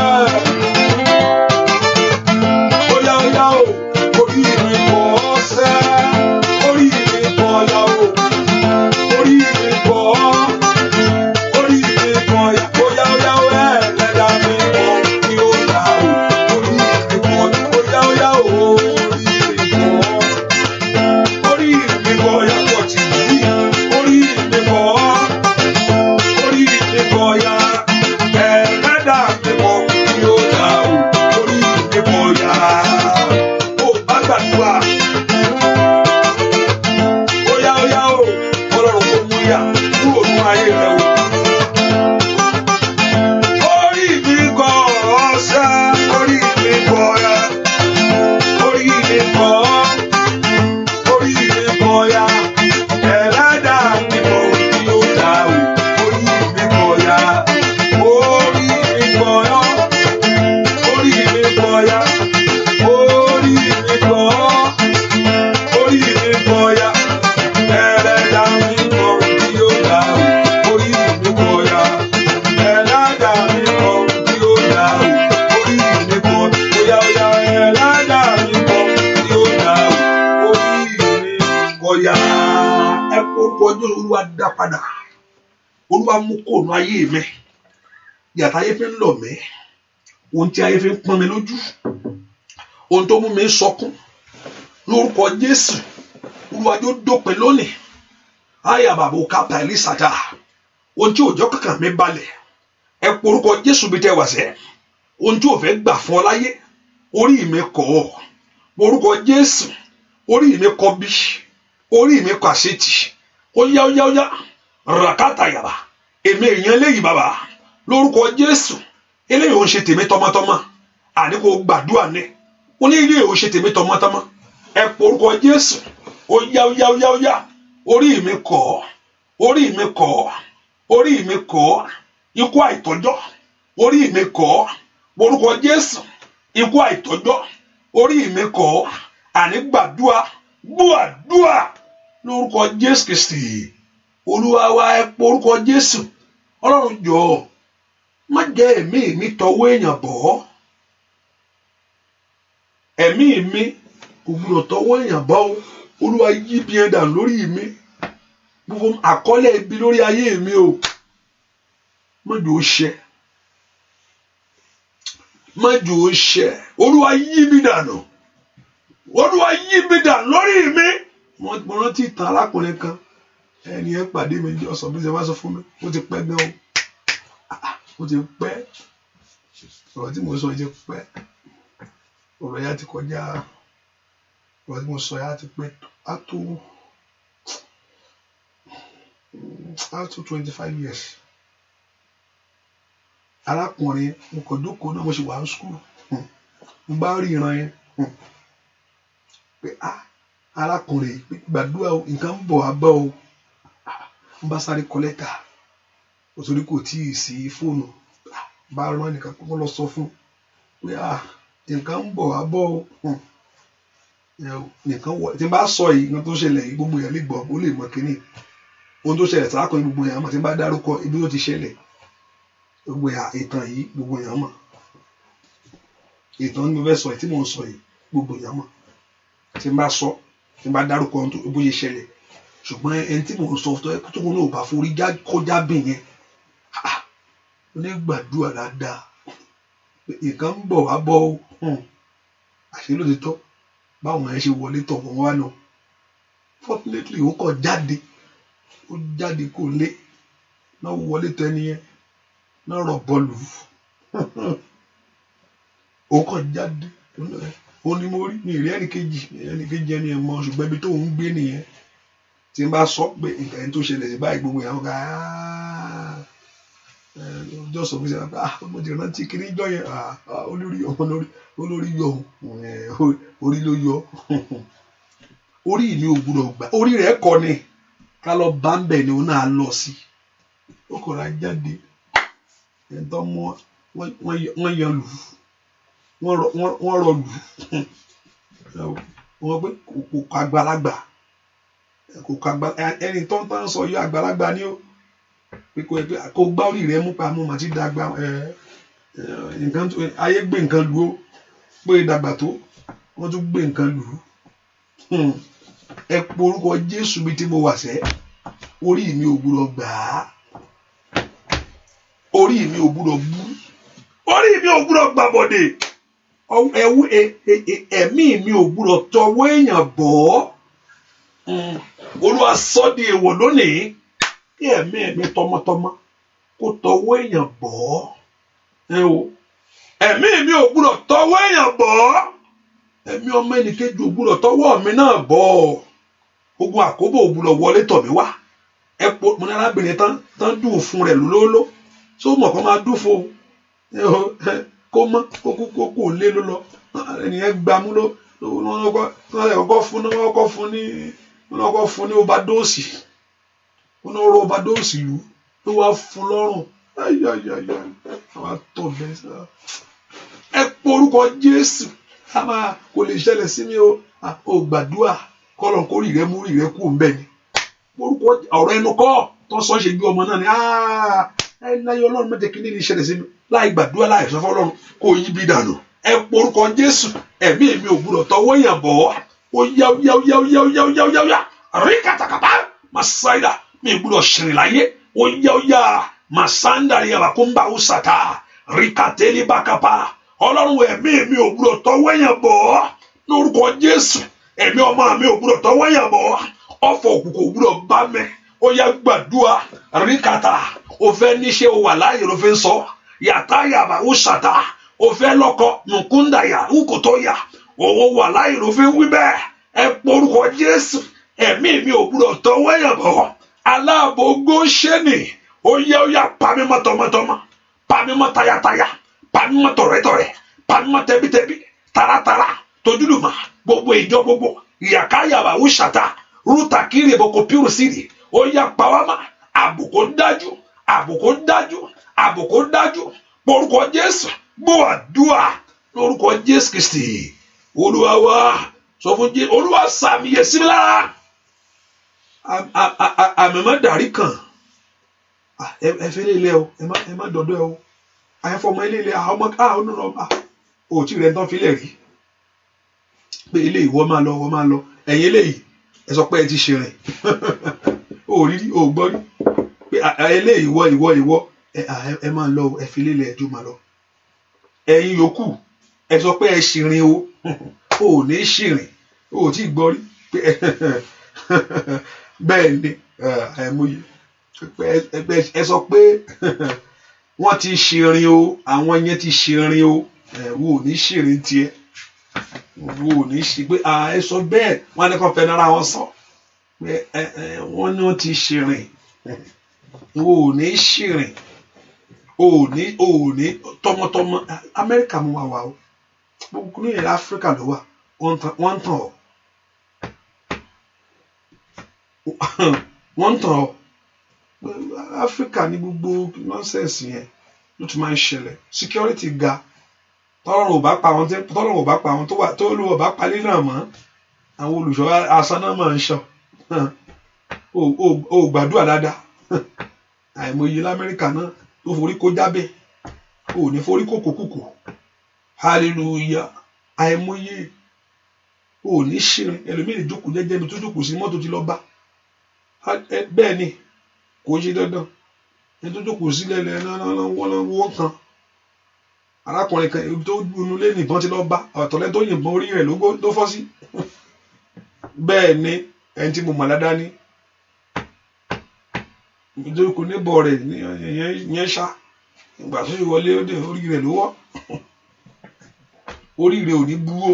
ó yá o, orí mi kọ́ sẹ́, orí mi kọ́ ya o, orí mi kọ́, orí mi kọ́ ya, ó yá o, ẹlẹ́dàá mi kọ́ tí ó dá o, orí mi kọ́, ó yá o, orí mi kọ́ ya pọ̀ tì í, orí mi kọ́, orí mi kọ́ ya, ẹlẹ́dàá mi kọ́ tí ó dá o, orí mi kọ́ ya, ó bá gbàdúrà, ó yá o, ọlọ́run kò mú yá kúrò nínú ayé rẹ o. Orí mi kọ́ sẹ́, orí mi kọ́ ya, orí mi kọ́, orí mi kọ́ ya, ẹlẹ́dàá mi kọ́ tí ó dá o, orí mi kọ́ ya, orí mi kọ́ ya, orí mi kọ́ ya, orí mi kọ́, orí mi kọ́ ya, ẹlẹ́dàá mi kọ́ tí ó dá o, orí mi kọ́ ya, ẹlẹ́dàá mi kọ́ tí ó dá o, orí mi kọ́, ó yá ẹlẹ́dàá mi kọ́ tí ó dá o, orí mi kọ́ ya. Ẹ kórúkọ Jésù, Olúwa dá padà, Olúwa mú kó nu ayé mi, yàtọ̀ ayé fi ń lọ̀ mí, ohun tí ayé fi ń pọ́n mi lójú, ohun tó mú mi sọkún, lórúkọ Jésù, Olúwa yóò dópin lónìí. Àyà bàbá òkàtà ẹlísàtà, ohun tí òjò kankan mi balẹ̀, ẹ porúkọ Jésù bí tẹ́ wà sẹ́, ohun tí ò fẹ́ gbà fún ọ láyé, orí mi kọ̀ ọ́, porúkọ Jésù, orí mi kọ̀ bí, orí mi kọ̀ àṣetì, ó yá, ràkàtà yàrá, èmi èèyàn léyìí bàbá, lórúkọ Jésù, eléyìí ò ń ṣe tèmi tọmọtọmọ, àní kò gbàdúrà ní, ó ní ilé ò ń ṣe tèmi tọmọtọmọ, ẹ porúkọ Jésù, ó yá, orí mi kọ̀, orí mi kọ̀, orí mi kọ̀, ikú àìtọ́jọ́, orí mi kọ̀, porúkọ Jésù, ikú àìtọ́jọ́, orí mi kọ̀, àní gbàdúrà, gbàdúrà, lórúkọ Jésù Kristi, Olúwa wa, ẹ porúkọ Jésù, Ọlọ́run jọ̀ọ́, má jẹ́ ẹ̀mí mi tọwọ́ èèyàn bọ̀, ẹ̀mí mi kò gbọdọ̀ tọwọ́ èèyàn bọ̀ o, Olúwa yí bí ẹ dà lórí mi, gbogbo àkọlẹ̀ ibi lórí ayé mi o, má jẹ́ ó ṣẹ, má jẹ́ ó ṣẹ, Olúwa yí mi dànù, Olúwa yí mi dànù lórí mi. Mo rántí ìtàn arákùnrin kan, ẹni ẹ pàdé mi jọ sọ bí ṣe wá sọ fún mi, ó ti pẹ́ gan o, ó ti pẹ́, ọ̀rọ̀ tí mo sọ yìí ti pẹ́, ọ̀rọ̀ yà ti kọjá, ọ̀rọ̀ tí mo sọ yà ti pẹ́, á tó 25 years. Arákùnrin, mo kàn dúkòó náà, mo ṣe wà ní skul, mo bá rí ìran yẹn pé arákùnrin gbàdúrà o, nǹkan ń bọ̀ wá bá o, n bá sáré kọ lẹ́tà, òtòrí kò tí ì sí fóònù, bá rán nìkan kó lọ sọ fún pé nǹkan ń bọ̀ wá bọ̀ o, nǹkan wọ̀, tí n bá sọ yìí nǹkan tó ṣẹlẹ̀ yìí gbogbo èèyàn lè gbọ́, ó lè mọ kínní, ohun tó ṣẹlẹ̀ sárákùnrin gbogbo èèyàn mọ̀, tí n bá dárúkọ ibi tó ti ṣẹlẹ̀, gbogbo ìtàn yìí gbogbo èèyàn mọ̀, ìtàn ni mo fẹ́ sọ yìí tí mò ń sọ yìí gbogbo èèyàn mọ̀, tí n bá sọ, tí n bá dárúkọ ohun tó bóyá ṣẹlẹ̀, ṣùgbọ́n ẹni tí mò ń sọ tó kún náà ò bá forí kọjá bẹ̀ yẹn ó ní gbàdúrà dáadáa nǹkan ń bọ̀ wá bọ̀ àṣẹ ló ti tọ́ báwọn ẹ̀ ṣe wọlé tọ̀ wọ́n wá lọ fortunately ó kọ̀ jáde kò lé náà wọlé tọ́ ẹni yẹn náà rọ̀ bọ́ọ̀lù ó kọ̀ jáde ó ní mo rí mi rí ẹnìkejì ẹni ẹ̀ mọ́ ṣùgbọ́n ibi tó ń gbé nìyẹn tí n bá sọ pé nǹkan tó ṣẹlẹ̀ sí báyìí gbogbo ìyàwó ká ọjọ́ sọ fún mi sẹ́yìn mo ti rántí kiri jọ yẹn olórí yọ orí ló yọ orí mi ò gbúdọ̀ gbà orí rẹ̀ kọ́ ni ká lọ bá ń bẹ̀ ni òun náà lọ sí ó kọ̀ ra jáde ẹ̀ńtọ́ mọ́ wọ́n yan lù wọ́n rọ lù wọ́n pé kò kọ àgbàlagbà ẹni tó ń tán sọ yọ àgbàlagbà ni ó pé kò gbá orí rẹ̀ mú pa mú màtí dàgbà nǹkan ayé gbé nǹkan lù ó pé dàgbà tó wọ́n tún gbé nǹkan lù ú ẹ porúkọ Jésù bí tí mo wà sẹ́ orí mi ò gbúdọ̀ gbà á orí mi ò gbúdọ̀ bú orí mi ò gbúdọ̀ gbàbọ̀dè ẹ̀mí mi ò gbúdọ̀ tọwọ́ èèyàn bọ̀ Olúwa sọ di èèwọ̀ lónìí kí ẹ̀mí mi tọmọtọmọ kó tọwọ́ èèyàn bọ̀ ẹ̀mí mi ò gbúdọ̀ tọwọ́ èèyàn bọ̀ ẹ̀mí ọmọ ẹnìkejì ò gbúdọ̀ tọwọ́ mi náà bọ̀ ogun àkóbò ò gbúdọ̀ wọlé tọ̀ mí wá ẹ po mo ní arábìnrin tán dùn fún rẹ̀ lólóló tó mọ̀ kó máa dùn fún kó mọ́ kó lé ló lọ ẹnìyẹn gbámú ló ọkọ̀ fún ní overdose wọn náà rọ overdose lù ló wá fún lọ́rùn àwọn àtọ̀ bẹ́ẹ̀ sá ẹ porúkọ Jésù kò lè ṣẹlẹ̀ sí mi o gbàdúrà kọ́lọ̀ kórì rẹ mú rí rẹ kú ń bẹ̀ ni porúkọ ọ̀rọ̀ ẹnu kọ́ tó sọ ṣe bí ọmọ náà ni ẹ láyé Ọlọ́run mẹ́tẹ̀ kí ní lè ṣẹlẹ̀ sí mi láì gbàdúrà láì sọ fọ́lọ́run kò yí bí dànù ẹ porúkọ Jésù ẹ̀mí mi ò gbúdọ̀ tọwọ́ yàn bọ̀ ó yá rí kàtàkàtà masaida mi ò gbúdọ̀ ṣìrìn láyé ó yá masanda rí àbàkúmbà ó sàtà rí kàtẹ́lì bàkàpà Ọlọ́run ẹ̀mí mi ò gbúdọ̀ tọwọ́ yàn bọ̀ lórúkọ Jésù ẹ̀mí ọmọ mi ò gbúdọ̀ tọwọ́ yàn bọ̀ ọ̀fọ̀ òkùnkùn ò gbúdọ̀ bá mi ó yá gbàdúrà rí kàtà ó fẹ́ níṣẹ́ ó wà láàyè ló fi ń sọ yàtá yàbá ó sàtà ó fẹ́ lọ́kọ nùkúndàyà ńkòtóyà owó wà láàyè ló fi ń wí bẹ́ẹ̀ ẹ porúkọ Jésù ẹ̀mí mi ò gbúdọ̀ tọwọ́ yàn bọ̀ aláàbò Góṣẹ́nì ó yá pamí mọ́ tọmọtọmọ pamí mọ́ tayátayá pamí mọ́ tọ̀rẹ́tọ̀rẹ́ pamí mọ́ tẹbítẹbí taratara tójúlùmọ̀ gbogbo ìjọ gbogbo ìyàkáyàbá ó sàtà rúta kiri ìbòkò pírù sírì ó yá pàwámà àbùkù dájú porúkọ Jésù gbọ́ àdúrà lórúkọ Jésù Kristi Olúwa wa sọ fún Jésù Olúwa sàmì yẹ sí mi lára àmì má dàrí kan ẹ fẹ́ lé ilé o ẹ má dọ̀dọ̀ ẹ o àyẹ̀fọ́ ọmọ ilé ilé ọmọ ò tí rẹ̀ tán filẹ̀ rí pé ilé ìwọ máa lọ ẹ̀yìn eléyìí ẹ sọ pé ẹ ti ṣe rìn ò rí ò gbọ́ rí pé eléyìí ìwọ ẹ máa lọ ẹ fi lélẹ̀ ẹjọ́ máa lọ ẹ̀yin yòókù ẹ sọ pé ẹ ṣìrìn o ò ní ṣìrìn ò tí gbọ́ rí pé bẹ́ẹ̀ ni àìmọye ẹ sọ pé wọ́n ti ṣìrìn o àwọn yẹn ti ṣìrìn o wo ò ní ṣìrìn tiẹ̀ wo ò ní ṣe pé ẹ sọ bẹ́ẹ̀ wọ́n á ní kàn fẹ́ nára wọn sọ pé wọ́n ní wọ́n ti ṣìrìn wo ò ní ṣìrìn o ò ní tọmọtọmọ Amẹ́ríkà mú wa wà o gbogbo ní ilẹ̀ Áfíríkà ló wà wọ́n ń tàn ọ́ Áfíríkà ní gbogbo nọ́ọ̀sẹ̀sì yẹn ló tún máa ń ṣẹlẹ̀ security ga tọ́lọ́run ò bá pa àwọn tó lówó bá palẹ́ náà mọ́ àwọn olùṣọ́ asán náà máa ń ṣọ́ o gbàdúrà dáadáa àìmọye l'Amẹ́ríkà náà tó forí kó jábẹ́ ò ní forí kó kòkòkò hallelujah àìmọye ò ní ṣìrìn ẹlòmíì jókòó jẹ́jẹ́ mi tó jókòó sí mọ́tò ti lọ bá bẹ́ẹ̀ ni kò ṣe dandan ẹni tó jókòó sílẹ̀ wọ́n kan arákùnrin kan tó gbónú lé nìbọn ti lọ bá ọ̀tọ̀lẹ́ tó yìnbọn orí rẹ̀ ló fọ́ sí bẹ́ẹ̀ ni ẹni tí mo mọ̀ dáadáa ní nítorí kò níbọ̀ rẹ̀ yẹn ṣá ìgbà tó yẹ wọlé ó dé orí rẹ̀ ló wọ́ orí rẹ̀ ò ní búwó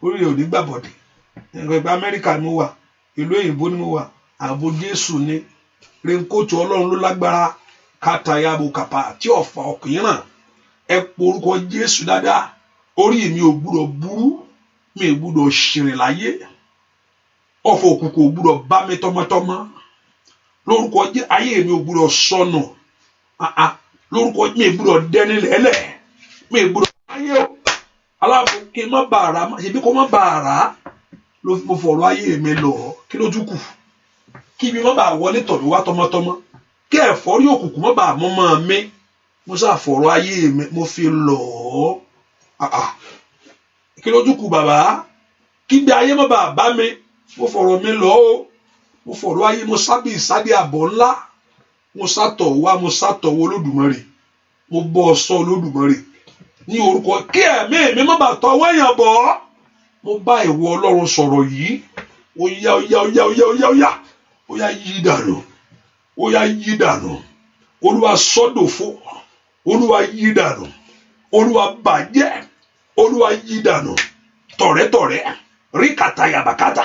orí rẹ̀ ò ní gbàbọ̀dé ẹ̀rọ ìgbà Amẹ́ríkà ni mo wà ìlú òyìnbó ni mo wà ààbò Jésù ni rẹ́ńkóòtù Ọlọ́run ló lágbára kàtàyàbò kàpà tí ọ̀fà ọ̀kìnràn ẹ porúkọ Jésù dáadáa orí mi ò gbúdọ̀ burú mi ò gbúdọ̀ ṣìrìn láyé ọ̀fọ̀ òkùnkùn ò gbúdọ̀ bá mi tọmọtọmọ lórúkọ Jésù ayé mi ò gbúdọ̀ sọnù lórúkọ mi ò gbúdọ̀ dẹni lẹ́lẹ̀ mi ò gbúdọ̀ ayé o aláàbò kí n má bàárà ṣèbí kó má bàárà ló mo fọ̀rọ̀ ayé mi lọ kí ló tún kù kí ibi má bàa wọlé tọ̀ mí wá tọmọtọmọ kí ẹ̀fọ́rí òkùnkùn má bàa mọ́ mọ́ mi mo ṣàfọ̀rọ̀ ayé mi mo fi lọ kí ló tún kù bàbá kí ibi ayé má bàa bá mi mo fọ̀rọ̀ mi lọ o mo fọ̀rọ̀ ayé mo sábì ìsáde àbọ̀ ńlá mo sátọ̀ wá mo sátọ̀ wọ Olódùmarè mo bọ́ ọ sọ Olódùmarè ní orúkọ kí ẹ̀mí mi má bàa tọwọ́ èèyàn bọ̀ mo bá ìwọ Ọlọ́run sọ̀rọ̀ yìí ó yá yí dànù ó yá yí dànù Olúwa sọ́dòfo Olúwa yí dànù Olúwa bàjẹ́ Olúwa yí dànù tọ̀rẹ́tọ̀rẹ́ ríkàtà yàbàkàtà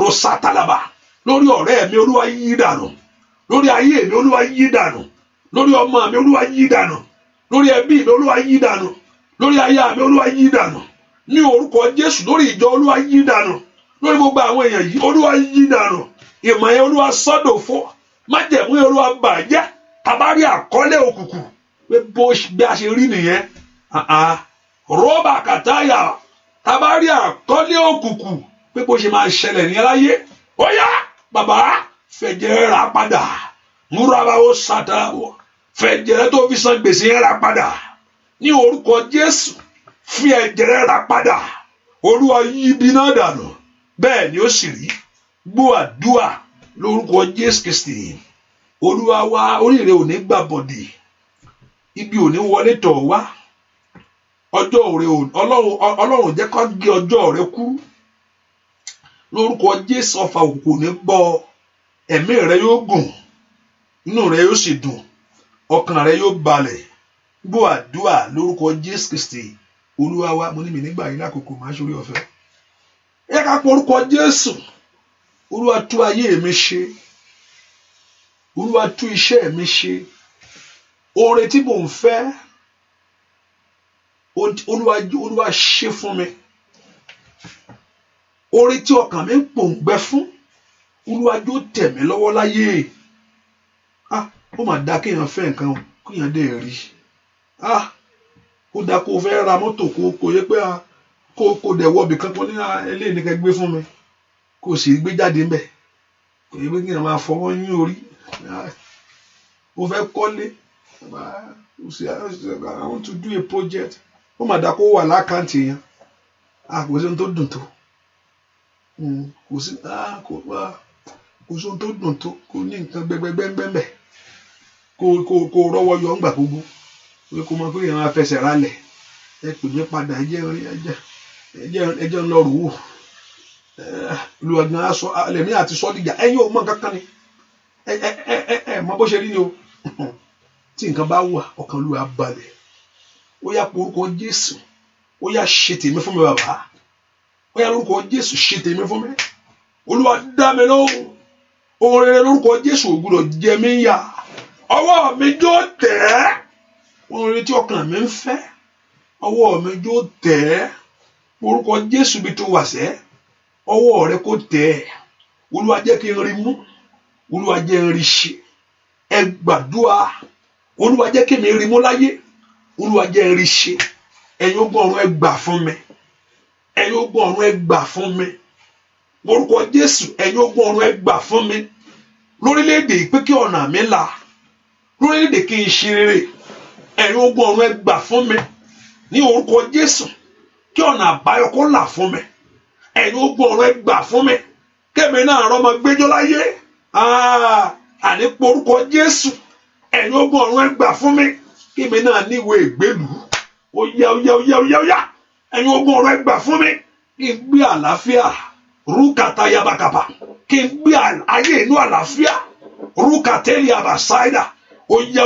rosatalaba lórí ọ̀rẹ́ mi Olúwa yí dànù lórí ayé mi Olúwa yí dànù lórí ọmọ mi Olúwa yí dànù lórí ẹbí mi Olúwa yí dànù lórí aya mi Olúwa yí dànù ní orúkọ Jésù lórí ìjọ Olúwa yí dànù lórí gbogbo àwọn èèyàn yìí Olúwa yí dànù ìmọ̀ yẹn Olúwa sọ́dòfo májẹ̀mú yẹn Olúwa bàjẹ́ tabari àkọlé òkùnkùn pé bí a ṣe rí nìyẹn rọ́bà kàtáyà tabari àkọlé òkùnkùn pé bó ṣe máa ṣẹlẹ̀ ní láyé ó yá bàbá fẹ̀jẹ̀ rà padà múraba ó sàtàwọ̀ fẹ̀jẹ̀ tó fi san gbèsè yẹn rà padà ní orúkọ Jésù fi ẹ̀jẹ̀ rà padà Olúwa yí ibi náà dànù bẹ́ẹ̀ ni ó sì rí gbọ́ àdúà lórúkọ Jésù Kristi Olúwa wa oríire ò ní gbàbọ̀dì ibi ò ní wọlé tọ̀ wá ọjọ́ rẹ Ọlọ́run jẹ́ kó gé ọjọ́ rẹ kú lórúkọ Jésù ọfà òkùnkùn ní gbọ́ ẹ̀mí rẹ yóò gùn inú rẹ yóò sì dùn ọkàn rẹ yóò balẹ̀ gbọ́ àdúà lórúkọ Jésù Kristi Olúwa wa mo ní mi nígbà yìí lákòókò máa ṣorí ọ̀fẹ́ ẹ ká porúkọ Jésù Olúwa tú ayé mi ṣe Olúwa tú iṣẹ́ mi ṣe oore tí mò ń fẹ́ Olúwa ṣe fún mi oore tí ọkàn mi ń pòǹgbẹ fún Olúwa jọ̀ọ́ tẹ̀ mí lọ́wọ́ láyé ó mà dá kéèyàn fẹ́ nǹkan kéèyàn dé rí ó dá kó fẹ́ ra mọ́tò kó yẹ pé kó dẹ̀ wọ́bì kan kó ní eléyìí ní ká gbé fún mi kó sì gbé jáde ńbẹ̀ kò yẹ pé kéèyàn máa fọwọ́ yín orí ó fẹ́ kọ́lé I want to do a project ó mà dá kó wà lákàntì yẹn kò sí ohun tó dùn tó kò sí ohun tó dùn tó kò ní nǹkan gbẹgbẹgbẹgbẹ kó rọ́wọ́ yọ ńgbà gbogbo pé kó mọ pé èèyàn máa fẹsẹ̀ rálẹ̀ ẹ pè mí padà ẹjẹ́ ńlọrù wò olùwàgbọ́n aṣọ alẹ́mí àti sọ́díjà ẹ̀yin ò mọ nǹkan kan ni ẹ mọ bó ṣe rí ni o tí nǹkan bá wà ọkàn Olúwa balẹ̀ ó yá porúkọ Jésù ó yá ṣe tèmi fún mi bàbá ó yá lórúkọ Jésù ṣe tèmi fún mi Olúwa dá mi lóhùn ohun rere lórúkọ Jésù ò gbọdọ̀ jẹ mí yà ọwọ́ mi jó tẹ̀ ẹ́ ohun rere tí ọkàn mi ń fẹ́ ọwọ́ mi jó tẹ̀ ẹ́ porúkọ Jésù bí tó wà sẹ́ ọwọ́ rẹ kó tẹ̀ ẹ́ Olúwa jẹ́ kí n rí mú Olúwa jẹ́ n rí ṣe ẹ gbàdúrà Olúwa jẹ́ kí mi rí mú láyé Olúwa jẹ́ n rí ṣe ẹ̀yin ogun ọ̀run ẹ gbà fún mi ẹ̀yin ogun ọ̀run ẹ gbà fún mi porúkọ Jésù ẹ̀yin ogun ọ̀run ẹ gbà fún mi lórílẹ̀‐èdè pé kí ọ̀nà mi là lórílẹ̀‐èdè kí n ṣe rere ẹ̀yin ogun ọ̀run ẹ gbà fún mi ní orúkọ Jésù kí ọ̀nà àbáyọ kó là fún mi ẹ̀yin ogun ọ̀run ẹ gbà fún mi kẹ́mi náà rọ́mọ gbẹ́jọ́ láyé Àní porúkọ Jésù, ẹ̀yin ogun ọ̀run ẹ gbà fún mi kí mi náà níwèé ìgbélú. Ó yá ẹ̀yin ogun ọ̀run ẹ gbà fún mi kí n gbé àlàáfíà rúkàtà yabakapa, kí n gbé ayé inú àlàáfíà rúkàtẹ́lì àbàsáìdà. Ó yá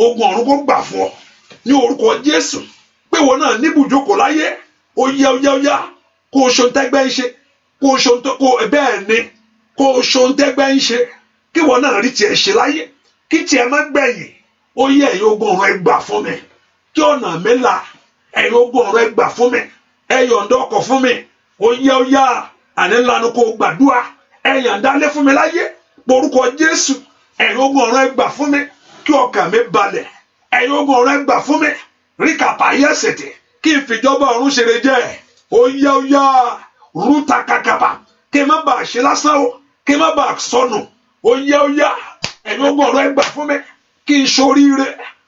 ogun ọ̀run kó gbà fún ọ ní orúkọ Jésù pé wọn náà níbùjókòó láyé. Ó yá kó o ṣe ohun tẹ́gbẹ́ ń ṣe, kó o ṣe ohun tó bẹ́ẹ̀ ni, kó o ṣe ohun tẹ́gbẹ́ ń ṣe kí wọn náà rí tiẹ̀ ṣe láyé, kí tiẹ̀ má gbẹ̀yìn. Ó yẹ ẹ̀yin ogun ọ̀run ẹ gbà fún mi kí ọ̀nà mi là. Ẹ̀yin ogun ọ̀run ẹ gbà fún mi, ẹ yọ̀ǹda ọkọ̀ fún mi. Ó yá àní ńlanu kó o gbàdúrà, ẹ yọ̀ǹda lé fún mi láyé porúkọ Jésù. Ẹ̀yin ogun ọ̀run ẹ gbà fún mi kí ọkàn mi balẹ̀. Ẹ̀yin ogun ọ̀run ẹ gbà fún mi rí kàpá yẹ́sẹ̀tẹ̀ kí n fìjọba ọ̀run ṣeré jẹ́. Ó yá rúta kàkàbà kí n má bàa ṣe lásán o, kí n má bàa sọnù. Ó yá ẹ̀yin ogun ọ̀run ẹ gbà fún mi kí n ṣoríire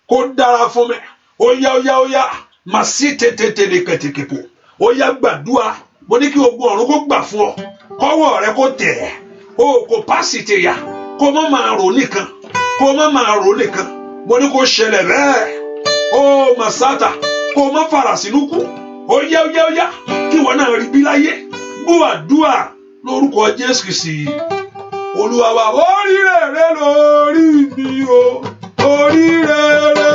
kó dára fún mi. Ó yá màá sí tètè lè kẹ̀tẹ̀kẹ̀pọ̀. Ó yá gbàdúrà, mo ní kí ogun ọ̀run kó gbà fún ọ, kọ́wọ́ rẹ kó tẹ̀. O kò pásìtì yá kó má máa rò nìkan, mo ní kó ṣẹlẹ̀ bẹ́ẹ̀. Ó màsáta kó má fara sínú kú. Ó yá kí wọn náà rí bí láyé. Gbàdúrà lórúkọ Jésù Kristi Olúwa wa. Oríire rẹ lórí mi o, oríire rẹ.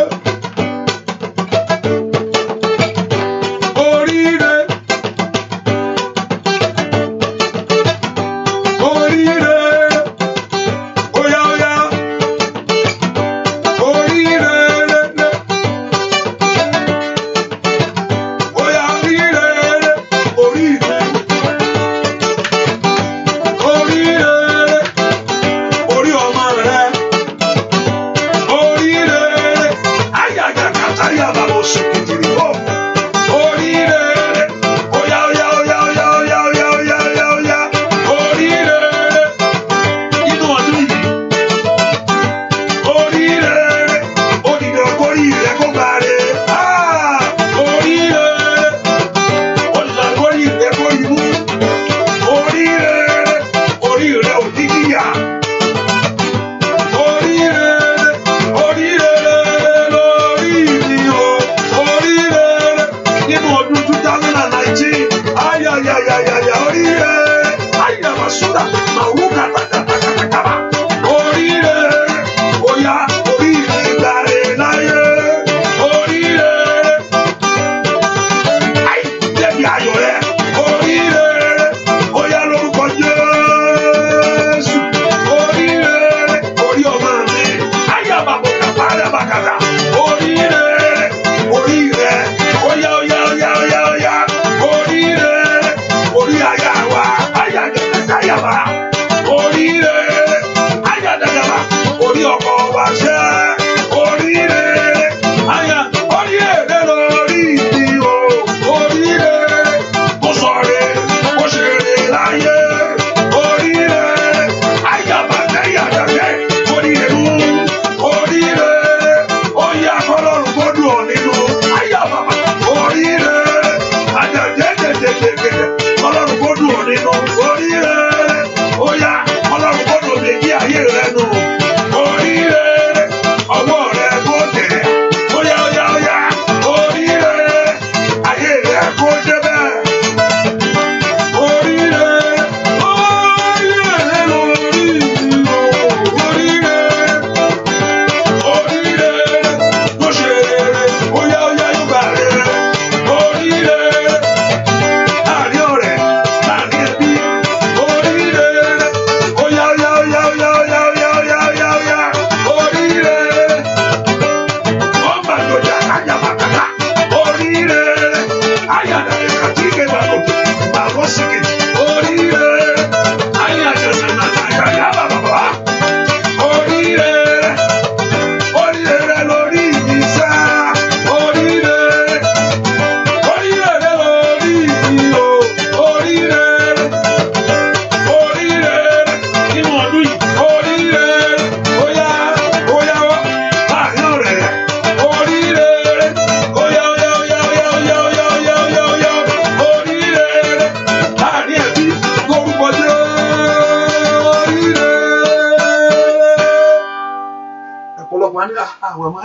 àwọn àní àwọn àmọ́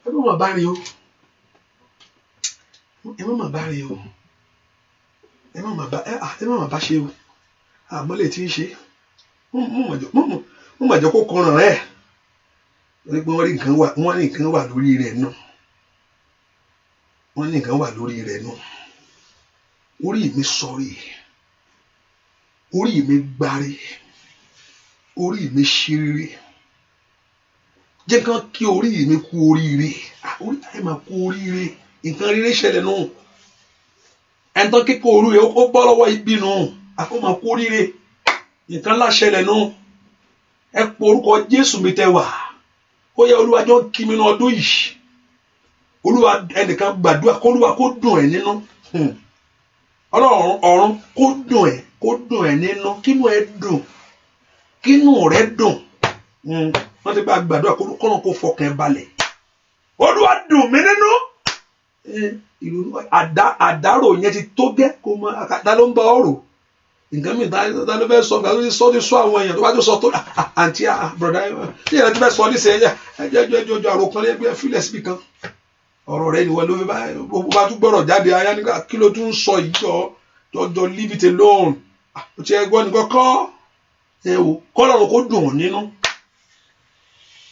ẹ má mà bá rìn o ẹ má mà bá rìn o ẹ má mà bá ṣe o àmọ́ lè ti ń ṣe mo mà jẹ́ kó kọràn rẹ̀ wọ́n ní nǹkan wà lórí rẹ̀ náà wọ́n ní nǹkan wà lórí rẹ̀ náà orí mi sọrí orí mi gbárí orí mi ṣírírí jẹ́ kán kí orí mi kú oríire orí ayé máa kú oríire nǹkan rere ṣẹlẹ̀ nù ẹni tán kíkọ oríire ó bọ́ lọ́wọ́ ibi nù àkó máa kú oríire nǹkan ńlá ṣẹlẹ̀ nù ẹ pọ orúkọ Jésù mi tẹ wà ó yẹ Olúwa jọ kí mi ní ọdún yìí Olúwa ẹnìkan gbàdúrà kó Olúwa kó dùn ẹ́ nínú Ọlọ́run ọ̀run kó dùn ẹ́ nínú kínú ẹ dùn kínú rẹ dùn wọ́n ti bá gbàdúrà kọ́nà kó fọkàn balẹ̀ Olúwa dùn mí nínú àdárò yẹn ti tó gẹ́ kó mọ àkàtà ló ń bá ọ̀rọ̀ nǹkan mi ta ló fẹ́ sọ nǹkan tó ti sọ àwọn èèyàn tó bá tó sọ tó àǹtí àbùrọ̀dá tí èèyàn ti fẹ́ sọ ní sẹ́yìn ẹjọ́ àròkàn lẹ́gbẹ́ fílẹ̀ síbi kan ọ̀rọ̀ rẹ nìwọ ló fi bá tún gbọ́rọ̀ jáde ayá nígbà kí ló tún sọ yìí jọ leave it alone ó ti ẹgbọ́n nìkan kọ́ ẹ wò kọ́ lọ́run kó dùn ọ́ nínú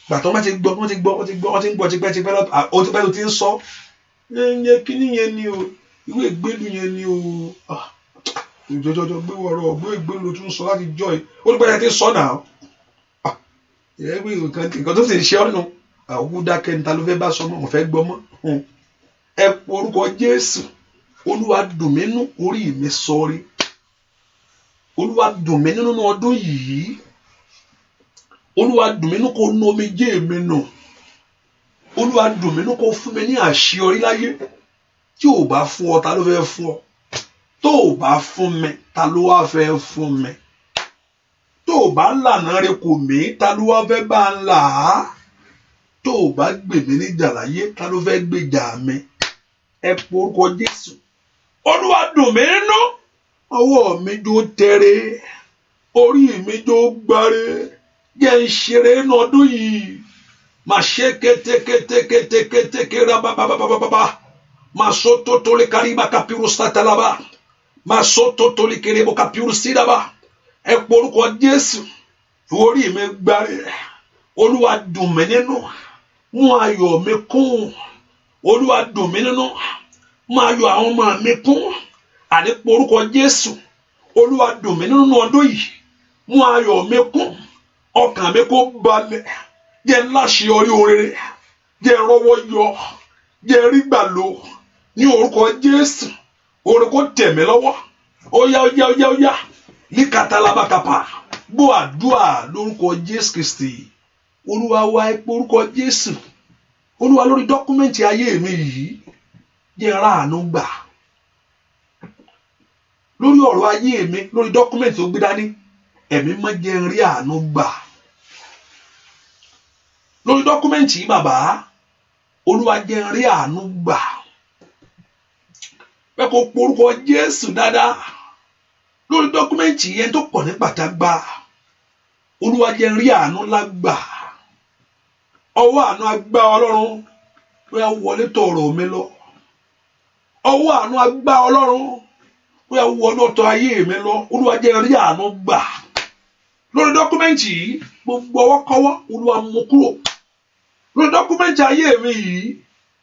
gbàtọ́ wọ́n ti ń gbọ́ tipẹ́tipẹ́ ó ti pẹ́ tó ti ń sọ ẹ kíní yẹn ni o ìwé ìgbélu yẹn ni o jọjọjọ gbé wọ̀rọ̀ gbé ìgbélu tún sọ láti jọ ẹ ó ti pẹ́ ti sọ náà nǹkan tó sì ń ṣe ọ́nù àwọn dákẹ́ níta ló fẹ́ bá sọ mọ́ wọ́n fẹ́ gbọ́ mọ́ ẹ orúkọ Jésù Olúwa dùn mí nínú orí mi sọrí Olúwa dùn mí nínú ọdún yìí Olúwa dùn mí nínú kó nu omijé mi nù Olúwa dùn mí nínú kó fún mi ní àṣeyọrí láyé tí ò bá fún ọ ta ló fẹ́ fún ọ tó ò bá fún mi ta ló wá fẹ́ fún mi tó ò bá lànà rẹ kò mí ta ló wá fẹ́ bá ń là á tó ò bá gbè mí níjà láyé ta ló fẹ́ gbèjà mi ẹ pọ orúkọ Jésù Olúwa dùn mí nínú ọwọ́ mi jó tẹrẹ orí mi jó gbáre jẹ́ ń ṣeré inú ọdún yìí mà ṣe kétékétékétékété rábàbàbàbàbà mà so tótólì káríbà kápírù sátàlábà mà so tótólì kérébù kápírù sídàbà ẹ pọ orúkọ Jésù orí mi gbáre Olúwa dùn mí nínú mú ayọ̀ mi kún Olúwa dùn mí nínú mú ayọ̀ àwọn ọmọ mi kún àní pọ orúkọ Jésù Olúwa dùn mí nínú ọdún yìí mú ayọ̀ mi kún ọkàn mi kó balẹ̀ jẹ́ láṣeyọrí oore jẹ́ rọ́wọ́ yọ jẹ́ rí gbà lò ní orúkọ Jésù oore kó tẹ̀ mí lọ́wọ́ óyá ní katalabakapa gbọ́ àdúrà lórúkọ Jésù Kristi Olúwa wá ẹ pé orúkọ Jésù Olúwa lórí dọ́kúmẹ́ǹtì ayé mi yìí jẹ́ ráàánú gbà lórí ọ̀rọ̀ ayé mi lórí dọ́kúmẹ́ǹtì tó gbé dání ẹ̀mí má jẹ́ rí àánú gbà lórí dọ́kúmẹ́ǹtì yìí bàbá Olúwa jẹ́ rí àánú gbà bẹ́ẹ̀ kó porúkọ Jésù dáadáa lórí dọ́kúmẹ́ǹtì yẹn tó pọ̀ ní pàtàgbà Olúwa jẹ́ rí àánú lágbà ọwọ́ àánú agbá Ọlọ́run bóyá wọlé tọ̀ ọ̀rọ̀ mi lọ ọwọ́ àánú agbá Ọlọ́run bóyá wọlé ọ̀tọ̀ ayé mi lọ Olúwa jẹ́ rí àánú gbà lórí dọ́kúmẹ́ǹtì yìí gbogbo ọwọ́ kọ́wọ́ Olúwa mú kúrò lórí dọ́kúmẹ́ǹtì ayé mi yìí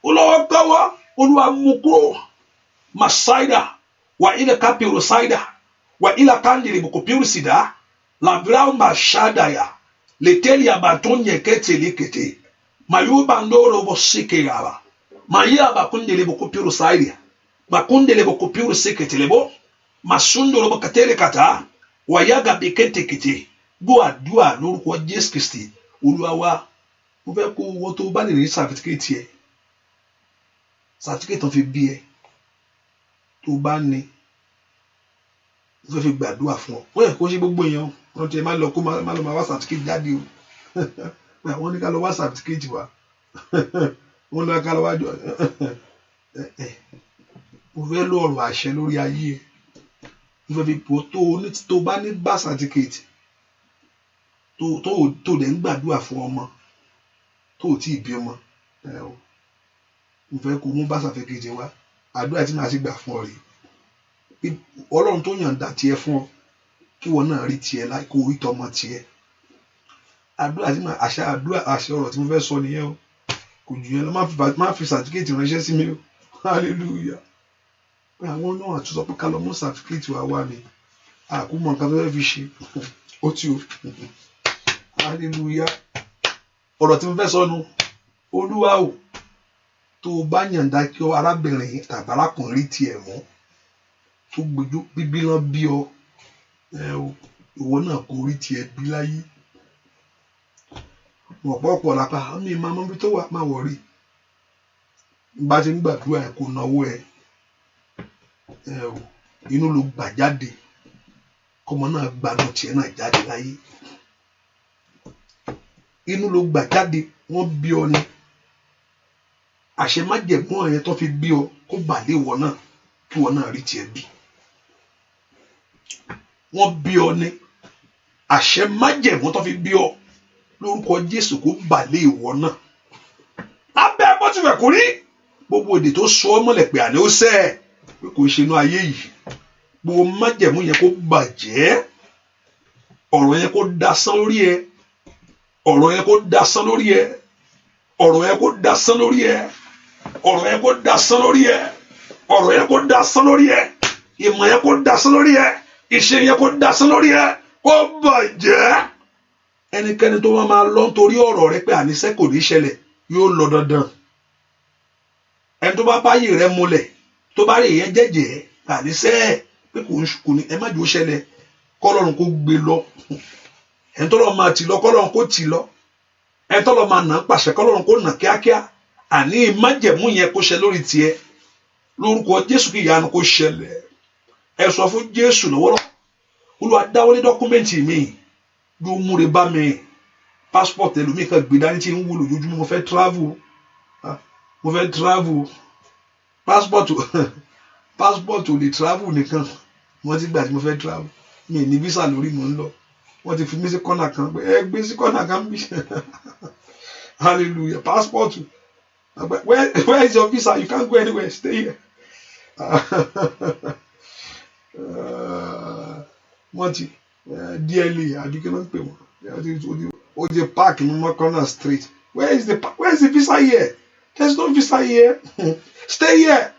olówó kọ́wọ́ Olúwa mú kúrò masaida wa ile kapiru saida wa ila kandiri bukupiru sida la vrau mashadaya leteli ya batonye kete likete mayuba ndoro bosike yaba mayia bakundele bukupiru saida bakundele bukupiru sikete lebo masundoro bokatele kata wayaga bikete kete gbọ́ àdúrà lórúkọ Jésù Kristi Olúwa wa mo fẹ́ kó owó tó bá lè rí sàtífíkẹ́tì ẹ̀ sàtífíkẹ́tì tó fi bí ẹ tó bá ní mo fẹ́ fi gbàdúrà fún ọ wọ́n yẹ kó ṣe gbogbo èèyàn wọ́n ti má lọ máa wá sàtífíkẹ́tì jáde o wọ́n ní ká lọ wá sàtífíkẹ́tì wa wọ́n ní ká lọ wá jọ mo fẹ́ lọ ọ̀rọ̀ àṣẹ lórí ayé ẹ mo fẹ́ fi pò tó bá ní bá sàtífíkẹ́tì tó dẹ̀ ń gbàdúrà fún ọmọ tó ò tí ì bí ọmọ mo fẹ́ kó mú bá certificate wá àdúrà tí màá sì gbà fún ọ rèé Ọlọ́run tó yànda tiẹ̀ fún ọ kí wọn náà rí tiẹ̀ láì kó rí tọmọ tiẹ̀ àdúrà tí màá àṣẹ ọ̀rọ̀ tí mo fẹ́ sọ nìyẹn o kò jù yẹn lọ má fi certificate ránṣẹ́ sí mi o hallelujah pé àwọn náà àtúntò pé ká lọ mú certificate wa wá ni àkúmọ nǹkan tó fẹ́ fi ṣe ó tí o hallelujah ọ̀rọ̀ tí mo fẹ́ sọ nu Olúwa o tó o bá yànda kí ọ arábìnrin tàbí arákùnrin tiẹ̀ mọ́ tó gbójú bíbí náà bí ọ ìwọ náà kò rí tiẹ̀ bí láyé ọ̀pọ̀ lápá mi máa mọ bí tó wà máa wọ̀rí bá ti ń gbàdúrà ẹ̀ kó náwó ẹ̀ inú ló gbà jáde kọ́mọ náà gbanú tiẹ̀ náà jáde láyé inú ló gbà jáde wọ́n bí ọ ni àṣẹ májẹ̀mú yẹn tó fi bí ọ kó bàlẹ́ ìwọ náà kí ìwọ náà rí tiẹ̀ bí wọ́n bí ọ ni àṣẹ májẹ̀mú tó fi bí ọ lórúkọ Jésù kó bàlẹ́ ìwọ náà lábẹ́ bó ti fẹ́ kó rí gbogbo èdè tó sọ ọ́ mọ́lẹ̀ pé àní ó sẹ́ ẹ̀ pé kò ṣe inú ayé yìí gbogbo májẹ̀mú yẹn kó bàjẹ́ ọ̀rọ̀ yẹn kó dasán lórí ẹ ọ̀rọ̀ yẹn kó dasán lórí ẹ ọ̀rọ̀ yẹn kó dasán lórí ẹ ọ̀rọ̀ yẹn kó dasán lórí ẹ ọ̀rọ̀ yẹn kó dasán lórí ẹ ìmọ̀ yẹn kó dasán lórí ẹ ìṣe yẹn kó dasán lórí ẹ kó bàjẹ́ ẹnikẹ́ni tó máa lọ nítorí ọ̀rọ̀ rẹ pé àníṣe kò ní ṣẹlẹ̀ yóò lọ dandan ẹni tó bá báyìí rẹ múlẹ̀ tó bá rí ìyẹn jẹ́jẹ́ àníṣe pé kò ní ẹ má jò ṣẹlẹ̀ kọ́lọ́run kó gbé lọ ẹni tó lọ máa tì lọ kọ́lọ́run kó tì lọ ẹni tó lọ máa nà pàṣẹ kọ́lọ́run kó nà kíákíá àní májẹ̀mú yẹn kó ṣẹ lórí tiẹ̀ lórúkọ Jésù kí ìyanu kó ṣẹlẹ̀ ẹ sọ fún Jésù lọ́wọ́lọ́wọ́ Olúwa dáwọ́lé dọ́kúmẹ́ǹtì mi ló múre bá mi passport ẹlòmíì kan gbé dání tí ń wúlò lójúmọ́ mo fẹ́ travel passport ò lè travel nìkan wọ́n ti gbà tí mo fẹ́ travel mi ní visa lórí mo ń lọ wọ́n ti fi mí sí kọ́nà kan pé ẹ gbé sí kọ́nà kan bí hallelujah passport where is your visa you can't go anywhere stay here wọ́n ti DLA àbí kí ló ń pè wọ́n ó di park ní mọ́kànnà street where is the visa here there is no visa here stay here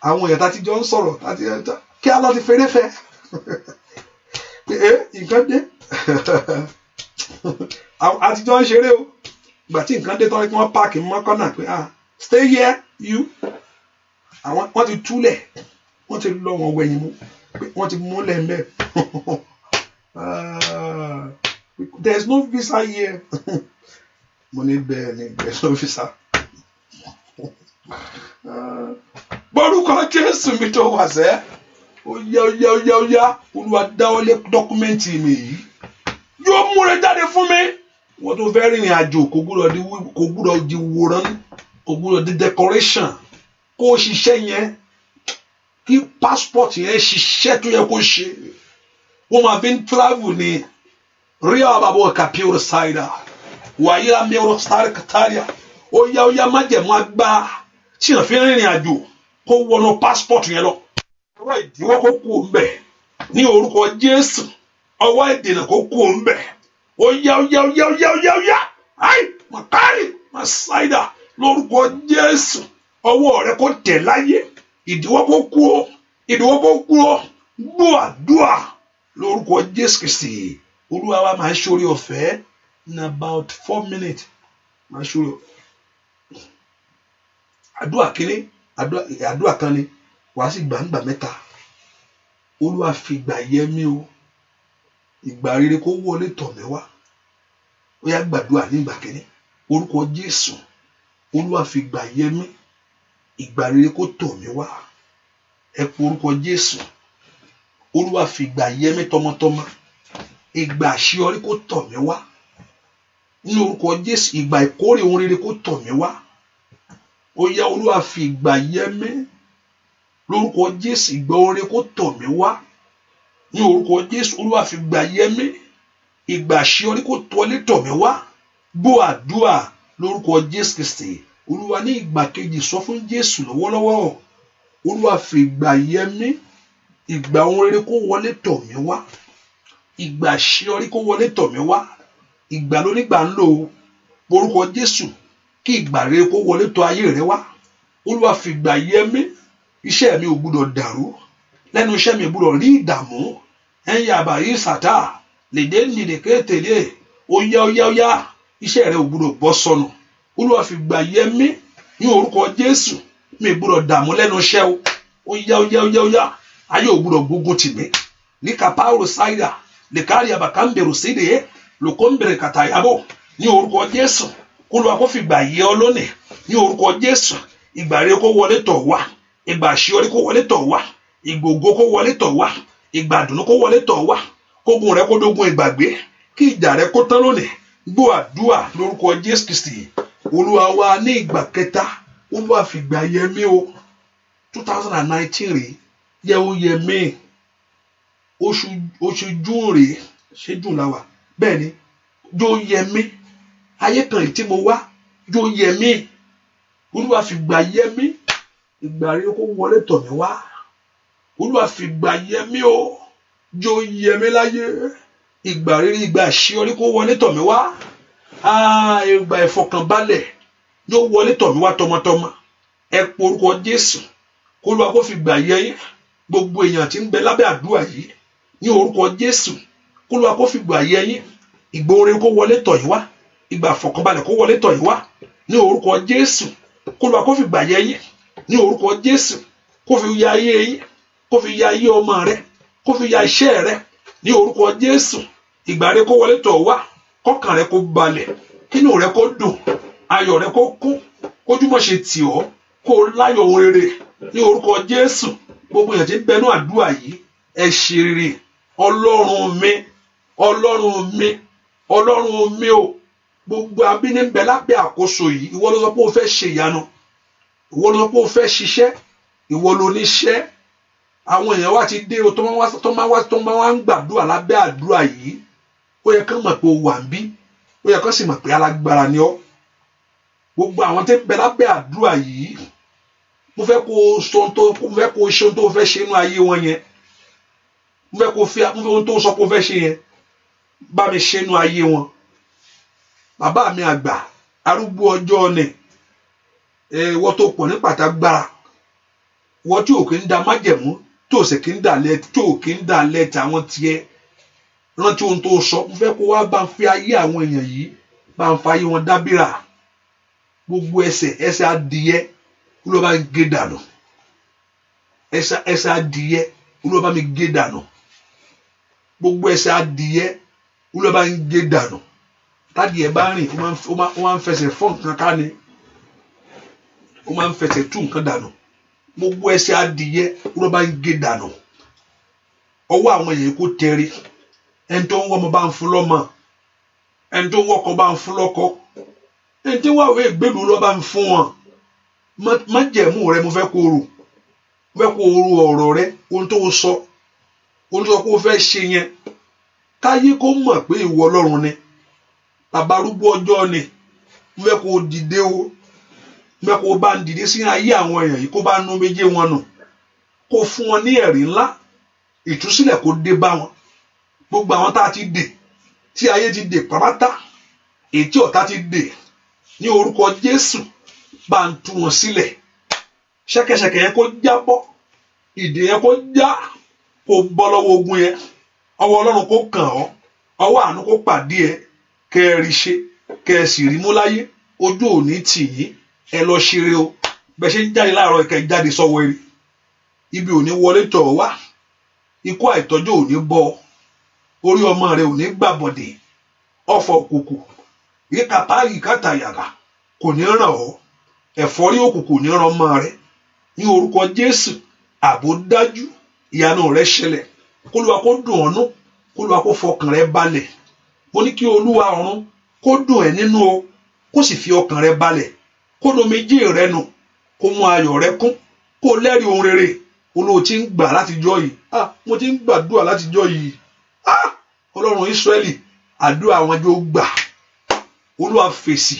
àwọn èèyàn tàti jọ ń sọ̀rọ̀ kí a lọ ti fèrè fẹ́ pé nǹkan dé àtijọ́ ń ṣeré o ìgbà tí nǹkan dé tọ́lé kí wọ́n park ní mọ́kànnà pé stay here you àwọn wọ́n ti túlẹ̀ wọ́n ti lọ wọn wẹ̀yìn mú wọ́n ti múlẹ̀ ń bẹ̀ there is no visa here mo ní bẹ́ẹ̀ ni there is no visa borúkọ Jésù mi tó wà sẹ́ ó yá Olúwa dáwọ́lé dọ́kúmẹ́ǹtì mi yìí yóò múre jáde fún mi wọ́n tó fẹ́ rìnrìn àjò kò gbúdọ̀ di wòran kò gbúdọ̀ di decoration kó o ṣiṣẹ́ yẹn kí passport yẹn ṣiṣẹ́ tó yẹ kó ṣe wọ́n máa fi ń travel ní rí àbàbọ̀ kàpíọ̀rọ̀ ṣáìdà wàyí àmìọ̀rọ̀ sáré kàtàríà ó yá májẹ̀mú agbára tí wọ́n fi ń rìnrìn àjò kó wọnú passport yẹn lọ ọwọ́ ìdíwọ́ kó kú òun bẹ̀ ní orúkọ Jésù ọwọ́ ìdènà kó kú òun bẹ̀ ó yá ai màkárì màsáìdà lórúkọ Jésù ọwọ́ rẹ kó tẹ̀ láyé ìdíwọ́ kó kú ó gbọ́ àdúrà lórúkọ Jésù Kristi Olúwa wa máa ṣorí ọ̀fẹ́ in about 4 minutes máa ṣorí àdúrà kéré àdúrà kan ni wàá sì gbàǹgbà mẹ́ta Olúwa fi ìgbà yẹ mí o ìgbà rere kó wọlé tọ̀ mí wá ó yá gbàdúrà ní ìgbà kéré orúkọ Jésù Olúwa fi ìgbà yẹ mí ìgbà rere kó tọ̀ mí wá ẹ pé orúkọ Jésù Olúwa fi ìgbà yẹ mí tọmọtọmọ ìgbà àṣeyọrí kó tọ̀ mí wá ní orúkọ Jésù ìgbà ìkórè ohun rere kó tọ̀ mí wá ó yá Olúwa fi ìgbà yẹ mí lórúkọ Jésù ìgbà ohun rere kó tọ̀ mí wá ní orúkọ Jésù Olúwa fi ìgbà yẹ mí ìgbà àṣeyọrí kó tọ̀ mí wá gbọ́ àdúrà lórúkọ Jésù Kristi. Olúwa ní ìgbà kejì sọ fún Jésù lọ́wọ́lọ́wọ́, Olúwa fi ìgbà yẹmí, ìgbà ohun rere kó wọlé tọ̀ mí wá, ìgbà àṣeyọrí kó wọlé tọ̀ mí wá. Ìgbà lónígbà ń lò ó, orúkọ Jésù, kí ìgbà rere kó wọlé tọ̀ ayé rẹ wá. Olúwa fi ìgbà yẹmí, iṣẹ́ mi ò gbúdọ̀ dàrú, lẹ́nu iṣẹ́ mi ò gbúdọ̀ rí ìdààmú. Ẹ̀yin àbàyí sàtà lèdè nìdèké tèlé, óyá iṣẹ́ rẹ ò gbúdọ̀ bọ́ sọnù. Olúwa fi ìgbà yẹmí ní orúkọ Jésù, mi ò gbúdọ̀ dààmú lẹ́nu iṣẹ́ o. Óyá ayé ò gbúdọ̀ gbógun tì mí. Ní kapáwò sáyà lè kárí àbàkàmbèrò sídìí lòkóńbèrè kàtàyàbò ní orúkọ Jésù. Olúwa kó fi ìgbà yẹ ọ lónìí ní orúkọ Jésù. Ìgbà rere kó wọlé tọ̀ wá, ìgbà àṣeyọrí kó wọlé tọ̀ wá, ìgbà ògo kó wọlé tọ̀ wá, ìgbà àdùnnú kó wọlé tọ̀ wá, kógun rẹ kó dógun ìgbàgbé, kí ìjà rẹ kó tán lónìí. Gbọ́ àdúrà lórúkọ Jésù Kristi. Olúwa wa ní ìgbà kẹta, Olúwa fi ìgbà yẹ mí o. 2019 rèé, yẹ ó yẹ mí. Oṣù June rèé, ṣé June la wà? Bẹ́ẹ̀ ni, jó yẹ mí. Ayé kan tí mo wá, jó yẹ mí. Olúwa fi ìgbà yẹ mí, ìgbà rere kó wọlé tọ̀ mí wá. Olúwa fi ìgbà yẹ mí o, jó yẹ mí láyé. Ìgbà rere, ìgbà àṣeyọrí kó wọlé tọ̀ mí wá. Ìgbà ìfọkànbalẹ̀ yóò wọlé tọ̀ mí wá tọmọtọmọ. Ẹ po orúkọ Jésù, Olúwa kó fi ìgbà yẹ yín. Gbogbo èèyàn tí ń bẹ lábẹ́ àdúrà yìí, ní orúkọ Jésù, Olúwa kó fi ìgbà yẹ yín. Ìgbà oore kó wọlé tọ̀ yín wá, ìgbà ìfọkànbalẹ̀ kó wọlé tọ̀ yín wá, ní orúkọ Jésù. Olúwa kó fi ìgbà yẹ yín, ní orúkọ Jésù. Kó fi ya ayé yín, kó fi ya ayé ọmọ rẹ, kó fi ya iṣẹ́ rẹ, ní orúkọ Jésù. Ìgbà rẹ kó wọlé tọ̀ wá, kọ́kàn rẹ kó balẹ̀, kínú rẹ kó dùn, ayọ̀ rẹ kó kún, kójúmọ́ ṣe tì ọ́, kó láyọ̀ ohun rere, ní orúkọ Jésù. Gbogbo èèyàn tí ń bẹnu àdúrà yìí, ẹ ṣe rere. Ọlọ́run mi, Ọlọ́run mi, Ọlọ́run mi o. Gbogbo abíní ń bẹ lábẹ́ àkóso yìí, ìwọ ló sọ pé o fẹ́ ṣe ìyanu, ìwọ ló sọ pé o fẹ́ ṣiṣẹ́, ìwọ ló níṣẹ́. Àwọn èèyàn wá ti dé o, tó máa wá ń gbàdúrà lábẹ́ àdúrà yìí. Ó yẹ kán mọ̀ pé o wà ń bí, ó yẹ kán sì mọ̀ pé alágbára ni ọ́. Gbogbo àwọn tí ń bẹ lábẹ́ àdúrà yìí, mo fẹ́ kó o ṣe ohun tó fẹ́ ṣe inú ayé wọn yẹn. Mo fẹ́ kó o fi ohun tó sọ pé o fẹ́ ṣe yẹn, bá mi ṣe inú ayé wọn. Bàbá mi àgbà, arúgbó ọjọ́ ni, ìwọ tó pọ̀ ní pàtàgbára, ìwọ tí ò kí ń da májẹ̀mú, tí ò sì kí ń dà lẹ́tì àwọn tiẹ̀. Rántí ohun tó sọ, mo fẹ́ kó wá bá ń fi ayé àwọn èèyàn yìí, bá ń fa ayé wọn dábìrà. Gbogbo ẹsẹ̀ adìyẹ, Olúwa bá ń gé dànù. Ẹsẹ̀ adìyẹ, Olúwa bá mi gé dànù. Gbogbo ẹsẹ̀ adìyẹ, Olúwa bá ń gé dànù. Tádìyẹ bá rìn, ó máa ń fẹsẹ̀ fọ́ nǹkan ká ni, ó máa ń fẹsẹ̀ tú nǹkan dànù. Gbogbo ẹsẹ̀ adìyẹ, Olúwa bá ń gé dànù. Ọwọ́ àwọn èèyàn kò tẹrí. Ẹni tó ń wọ́ ọmọ bá ń fún lọ́mọ, ẹni tó ń wọ́kọ bá ń fún lọ́kọ, ẹni tí wọ́n àwọn ìgbèlú lọ́ bá ń fún wọn. Májẹ̀mú rẹ mo fẹ́ kó rò, mo fẹ́ kó rò ọ̀rọ̀ rẹ, ohun tó sọ kó fẹ́ ṣe yẹn, káyé kó mọ̀ pé ìwọ Ọlọ́run ni, bàbá arúgbó ọjọ́ ni. Mo fẹ́ kó dìde o, mo fẹ́ kó bá ń dìde sí ayé àwọn èèyàn yìí, kó bá nú méjì wọn nù, kó fún wọn ní ẹ̀rí ńlá, ìtúsílẹ̀ kó dé bá wọn. Gbogbo àwọn tá a ti dè, tí ayé ti dè pàmátá, èyí tí ọ̀tá ti dè, ní orúkọ Jésù, bá ń tú wọn sílẹ̀. Ṣẹ̀kẹ̀ṣẹ̀kẹ̀ yẹn kó jábọ́, ìdè yẹn kó já, kó bọ́ lọ́wọ́ ogun yẹn. Ọwọ́ Ọlọ́run kó kàn ọ́, ọwọ́ àánú kó pàdé ẹ, kẹ́ ẹ rí ṣe, kẹ́ ẹ sì rí mú láyé. Ojú òní tì yín, ẹ lọ ṣeré o. Bẹ́ẹ̀ ṣe ń jáde láàárọ̀ ẹ̀kẹ́ jáde sọ́wọ́ eré. Ibi òní wọlé tọ̀ wá, ikú àìtọ́jú òní bọ́, orí ọmọ rẹ òní gbàbọ̀dè, ọ̀fọ̀ òkùnkùn ìkàpá ìkàtàyàrá kò ní ràn ọ́, ẹ̀fọ́rí òkùnkùn ní ràn ọmọ rẹ. Ní orúkọ Jésù, ààbò dájú, ìyanu rẹ ṣẹlẹ̀. K'Olúwa kó dùn ọ́ nú, k'Olúwa kó fọkàn rẹ balẹ̀. Mo ní kí Olúwa ọ̀run kó dùn ẹ́ nínú o, kó sì fi ọkàn rẹ balẹ̀, kó nu omijé rẹ nù, kó mú ayọ̀ rẹ kún, kó lẹ́rìí ohun rere. Olúwa ti ń gbà látijọ́ yìí, mo ti ń gbàdúrà látijọ́ yìí. Ọlọ́run Ísírẹ́lì, àdúrà àwọn jọ gbà. Olúwa fèsì,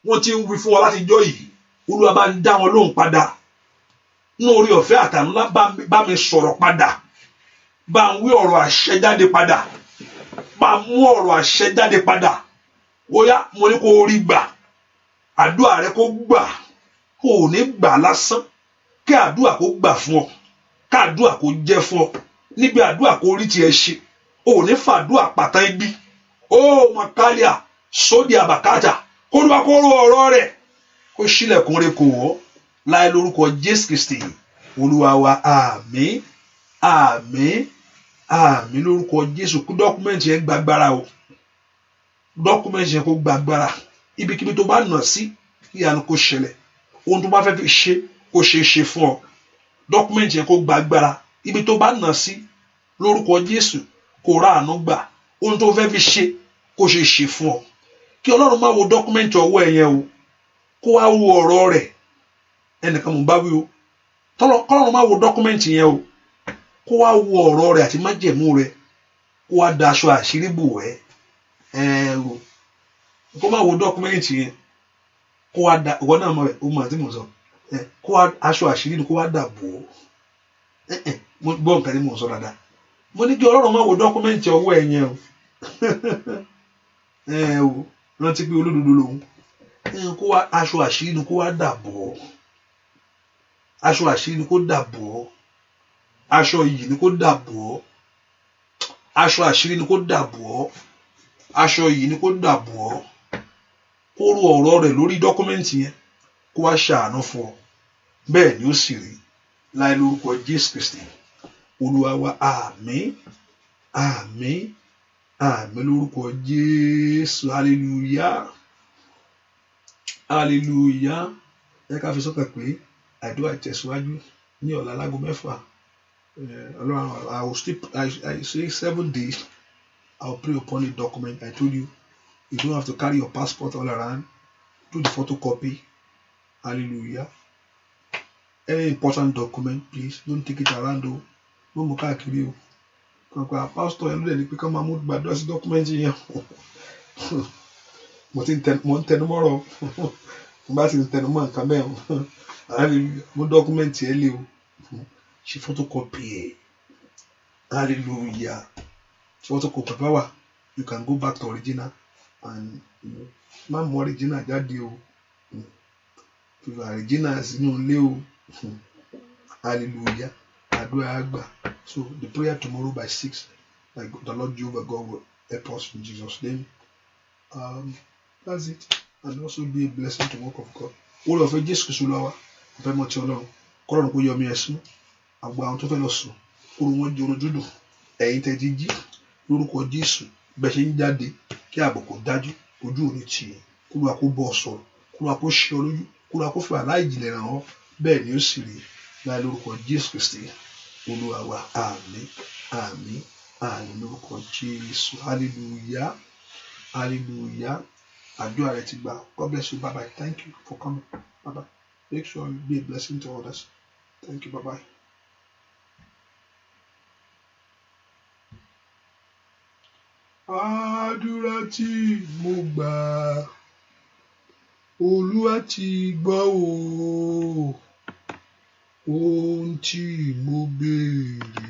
wọ́n ti ń wí fún wa láti jọ́ yìí Olúwa bá ń dá wọn lóhùn padà ní orí ọ̀fẹ́ àtàánú ńlá bá mi sọ̀rọ̀ padà bá ń wí ọ̀rọ̀ àṣẹ jáde padà bá mú ọ̀rọ̀ àṣẹ jáde padà bóyá mo ní kó rí gbà àdúrà rẹ kó gbà kó ò ní gbà lásán kí àdúrà kó gbà fún ọ kí àdúrà kó jẹ́ fún ọ níbi àdúrà kó rí tiẹ̀ ṣe ò ní fàdúrà pàtàn ibi ó mọ̀kálíà sódì àbàkátà kó ló wá kó rọ ọ̀rọ̀ rẹ̀ kó ṣílẹ̀kùn rẹ̀ kò wọ́ láì lórúkọ Jésù Kristi Olúwa wa àmín àmín àmín lórúkọ Jésù kú dọ́kúmẹ́ǹtì yẹn gbàgbára o dọ́kúmẹ́ǹtì yẹn kó gbàgbára ibikíbi tó bá nà sí ìyanu kó ṣẹlẹ̀ ohun tó bá fẹ́ fi ṣe kó ṣe fún ọ dọ́kúmẹ́ǹtì yẹn kó gbàgbára ibi tó bá nà sí lórúkọ Jésù kó ráàánú gbà ohun tó fẹ́ fi ṣe kó ṣe fún ọ kí Ọlọ́run má wo dọ́kúmẹ́ǹtì ọwọ́ ẹ̀ yẹn o kó wá wo ọ̀rọ̀ rẹ̀ ẹnìkan mò ń bá wí o kọ́lọ́run má wo dọ́kúmẹ́ǹtì yẹn o kó wá wo ọ̀rọ̀ rẹ̀ àti májẹ̀mú rẹ̀ kó wá da aṣọ àṣírí bò ẹ́ o kó má wo dọ́kúmẹ́ǹtì yẹn kó wá da ìwọ náà mọ̀ rẹ̀ o mọ̀ àti mò ń sọ kó wá aṣọ àṣírí ni kó wá dà bò ó mo gbọ́ nǹkan tí mò ń sọ dáadáa mo ní kí Ọlọ́run má wo dọ́kúmẹ́ǹtì ọwọ́ ẹ̀ yẹn o rántí pé olódodo lòun kó wá aṣọ àṣírí ni kó wá dà bò ó aṣọ àṣírí ni kó dà bò ó aṣọ yìí ni kó dà bò ó aṣọ àṣírí ni kó dà bò ó aṣọ yìí ni kó dà bò ó kó ru ọ̀rọ̀ rẹ̀ lórí dọ́kúmẹ́ǹtì yẹn kó wá ṣàánú fún ọ bẹ́ẹ̀ ni ó sì rí láì lórúkọ Jésù Kristi Olúwa wa àmín àmín àmín lórúkọ Jésù hallelujah hallelujah ẹ ká fi sọ́kàn pé àdúrà tẹ̀síwájú ní ọ̀la láago 6 I will still I say 7 days I will pray upon the document. I told you you don't have to carry your passport all around. Do the photocopy. Hallelujah. Any important document, please don't take it around though. No mo káàkiri o. Kankan pastor ẹnu dẹ̀ ni pé ká máa mú gbàdúrà sí document yẹn. Mo ń tẹnumọ́rọ̀ mo bá sì ń tẹnumọ́ nǹkan bẹ́ẹ̀ o. Hallelujah. Mo document yẹn lé o. Ṣe photocopy ẹ̀. Hallelujah. Photocopy power. You can go back to original and má mú original jáde o. Original sínú ilé o. Hallelujah. Àdúrà àgbà. So the prayer tomorrow by 6, like the Lord Jehovah God will help us in Jesus' name. That's it. And also be a blessing to the work of God. All of it, Jesus Christ, Lord, very much alone. Kọ́lọ́run kó yọ mí ẹ̀sùn. Àgbà àwọn tó fẹ́ lọ sùn. Kóró wọn di orun dúdú. Ẹ̀yin tẹ́ ti jí lórúkọ Jésù. Bẹ́ẹ̀ ṣe ń jáde kí ààbò kó dájú. Ojú ò ní tì í. Kólúwa kó bọ́ ọ sọ̀rọ̀. Kólúwa kó ṣe ọ lójú. Kólúwa kó fi aláìjìnlẹ̀ ràn ọ́. Bẹ́ẹ̀ ni ó sì rí. Láì lórúkọ Jésù Kristi. Olúwa wa àmín àmín àmín lórúkọ Jésù. Hallelujah hallelujah. Àdúrà rẹ ti gbà. God bless you. Bye bye. Thank you for coming. Bye bye. Make sure you be a blessing to others. Thank you. Bye bye. Àdúrà tí mo gbà Olúwa ti gbọ́ o. Ohun tí mo béèrè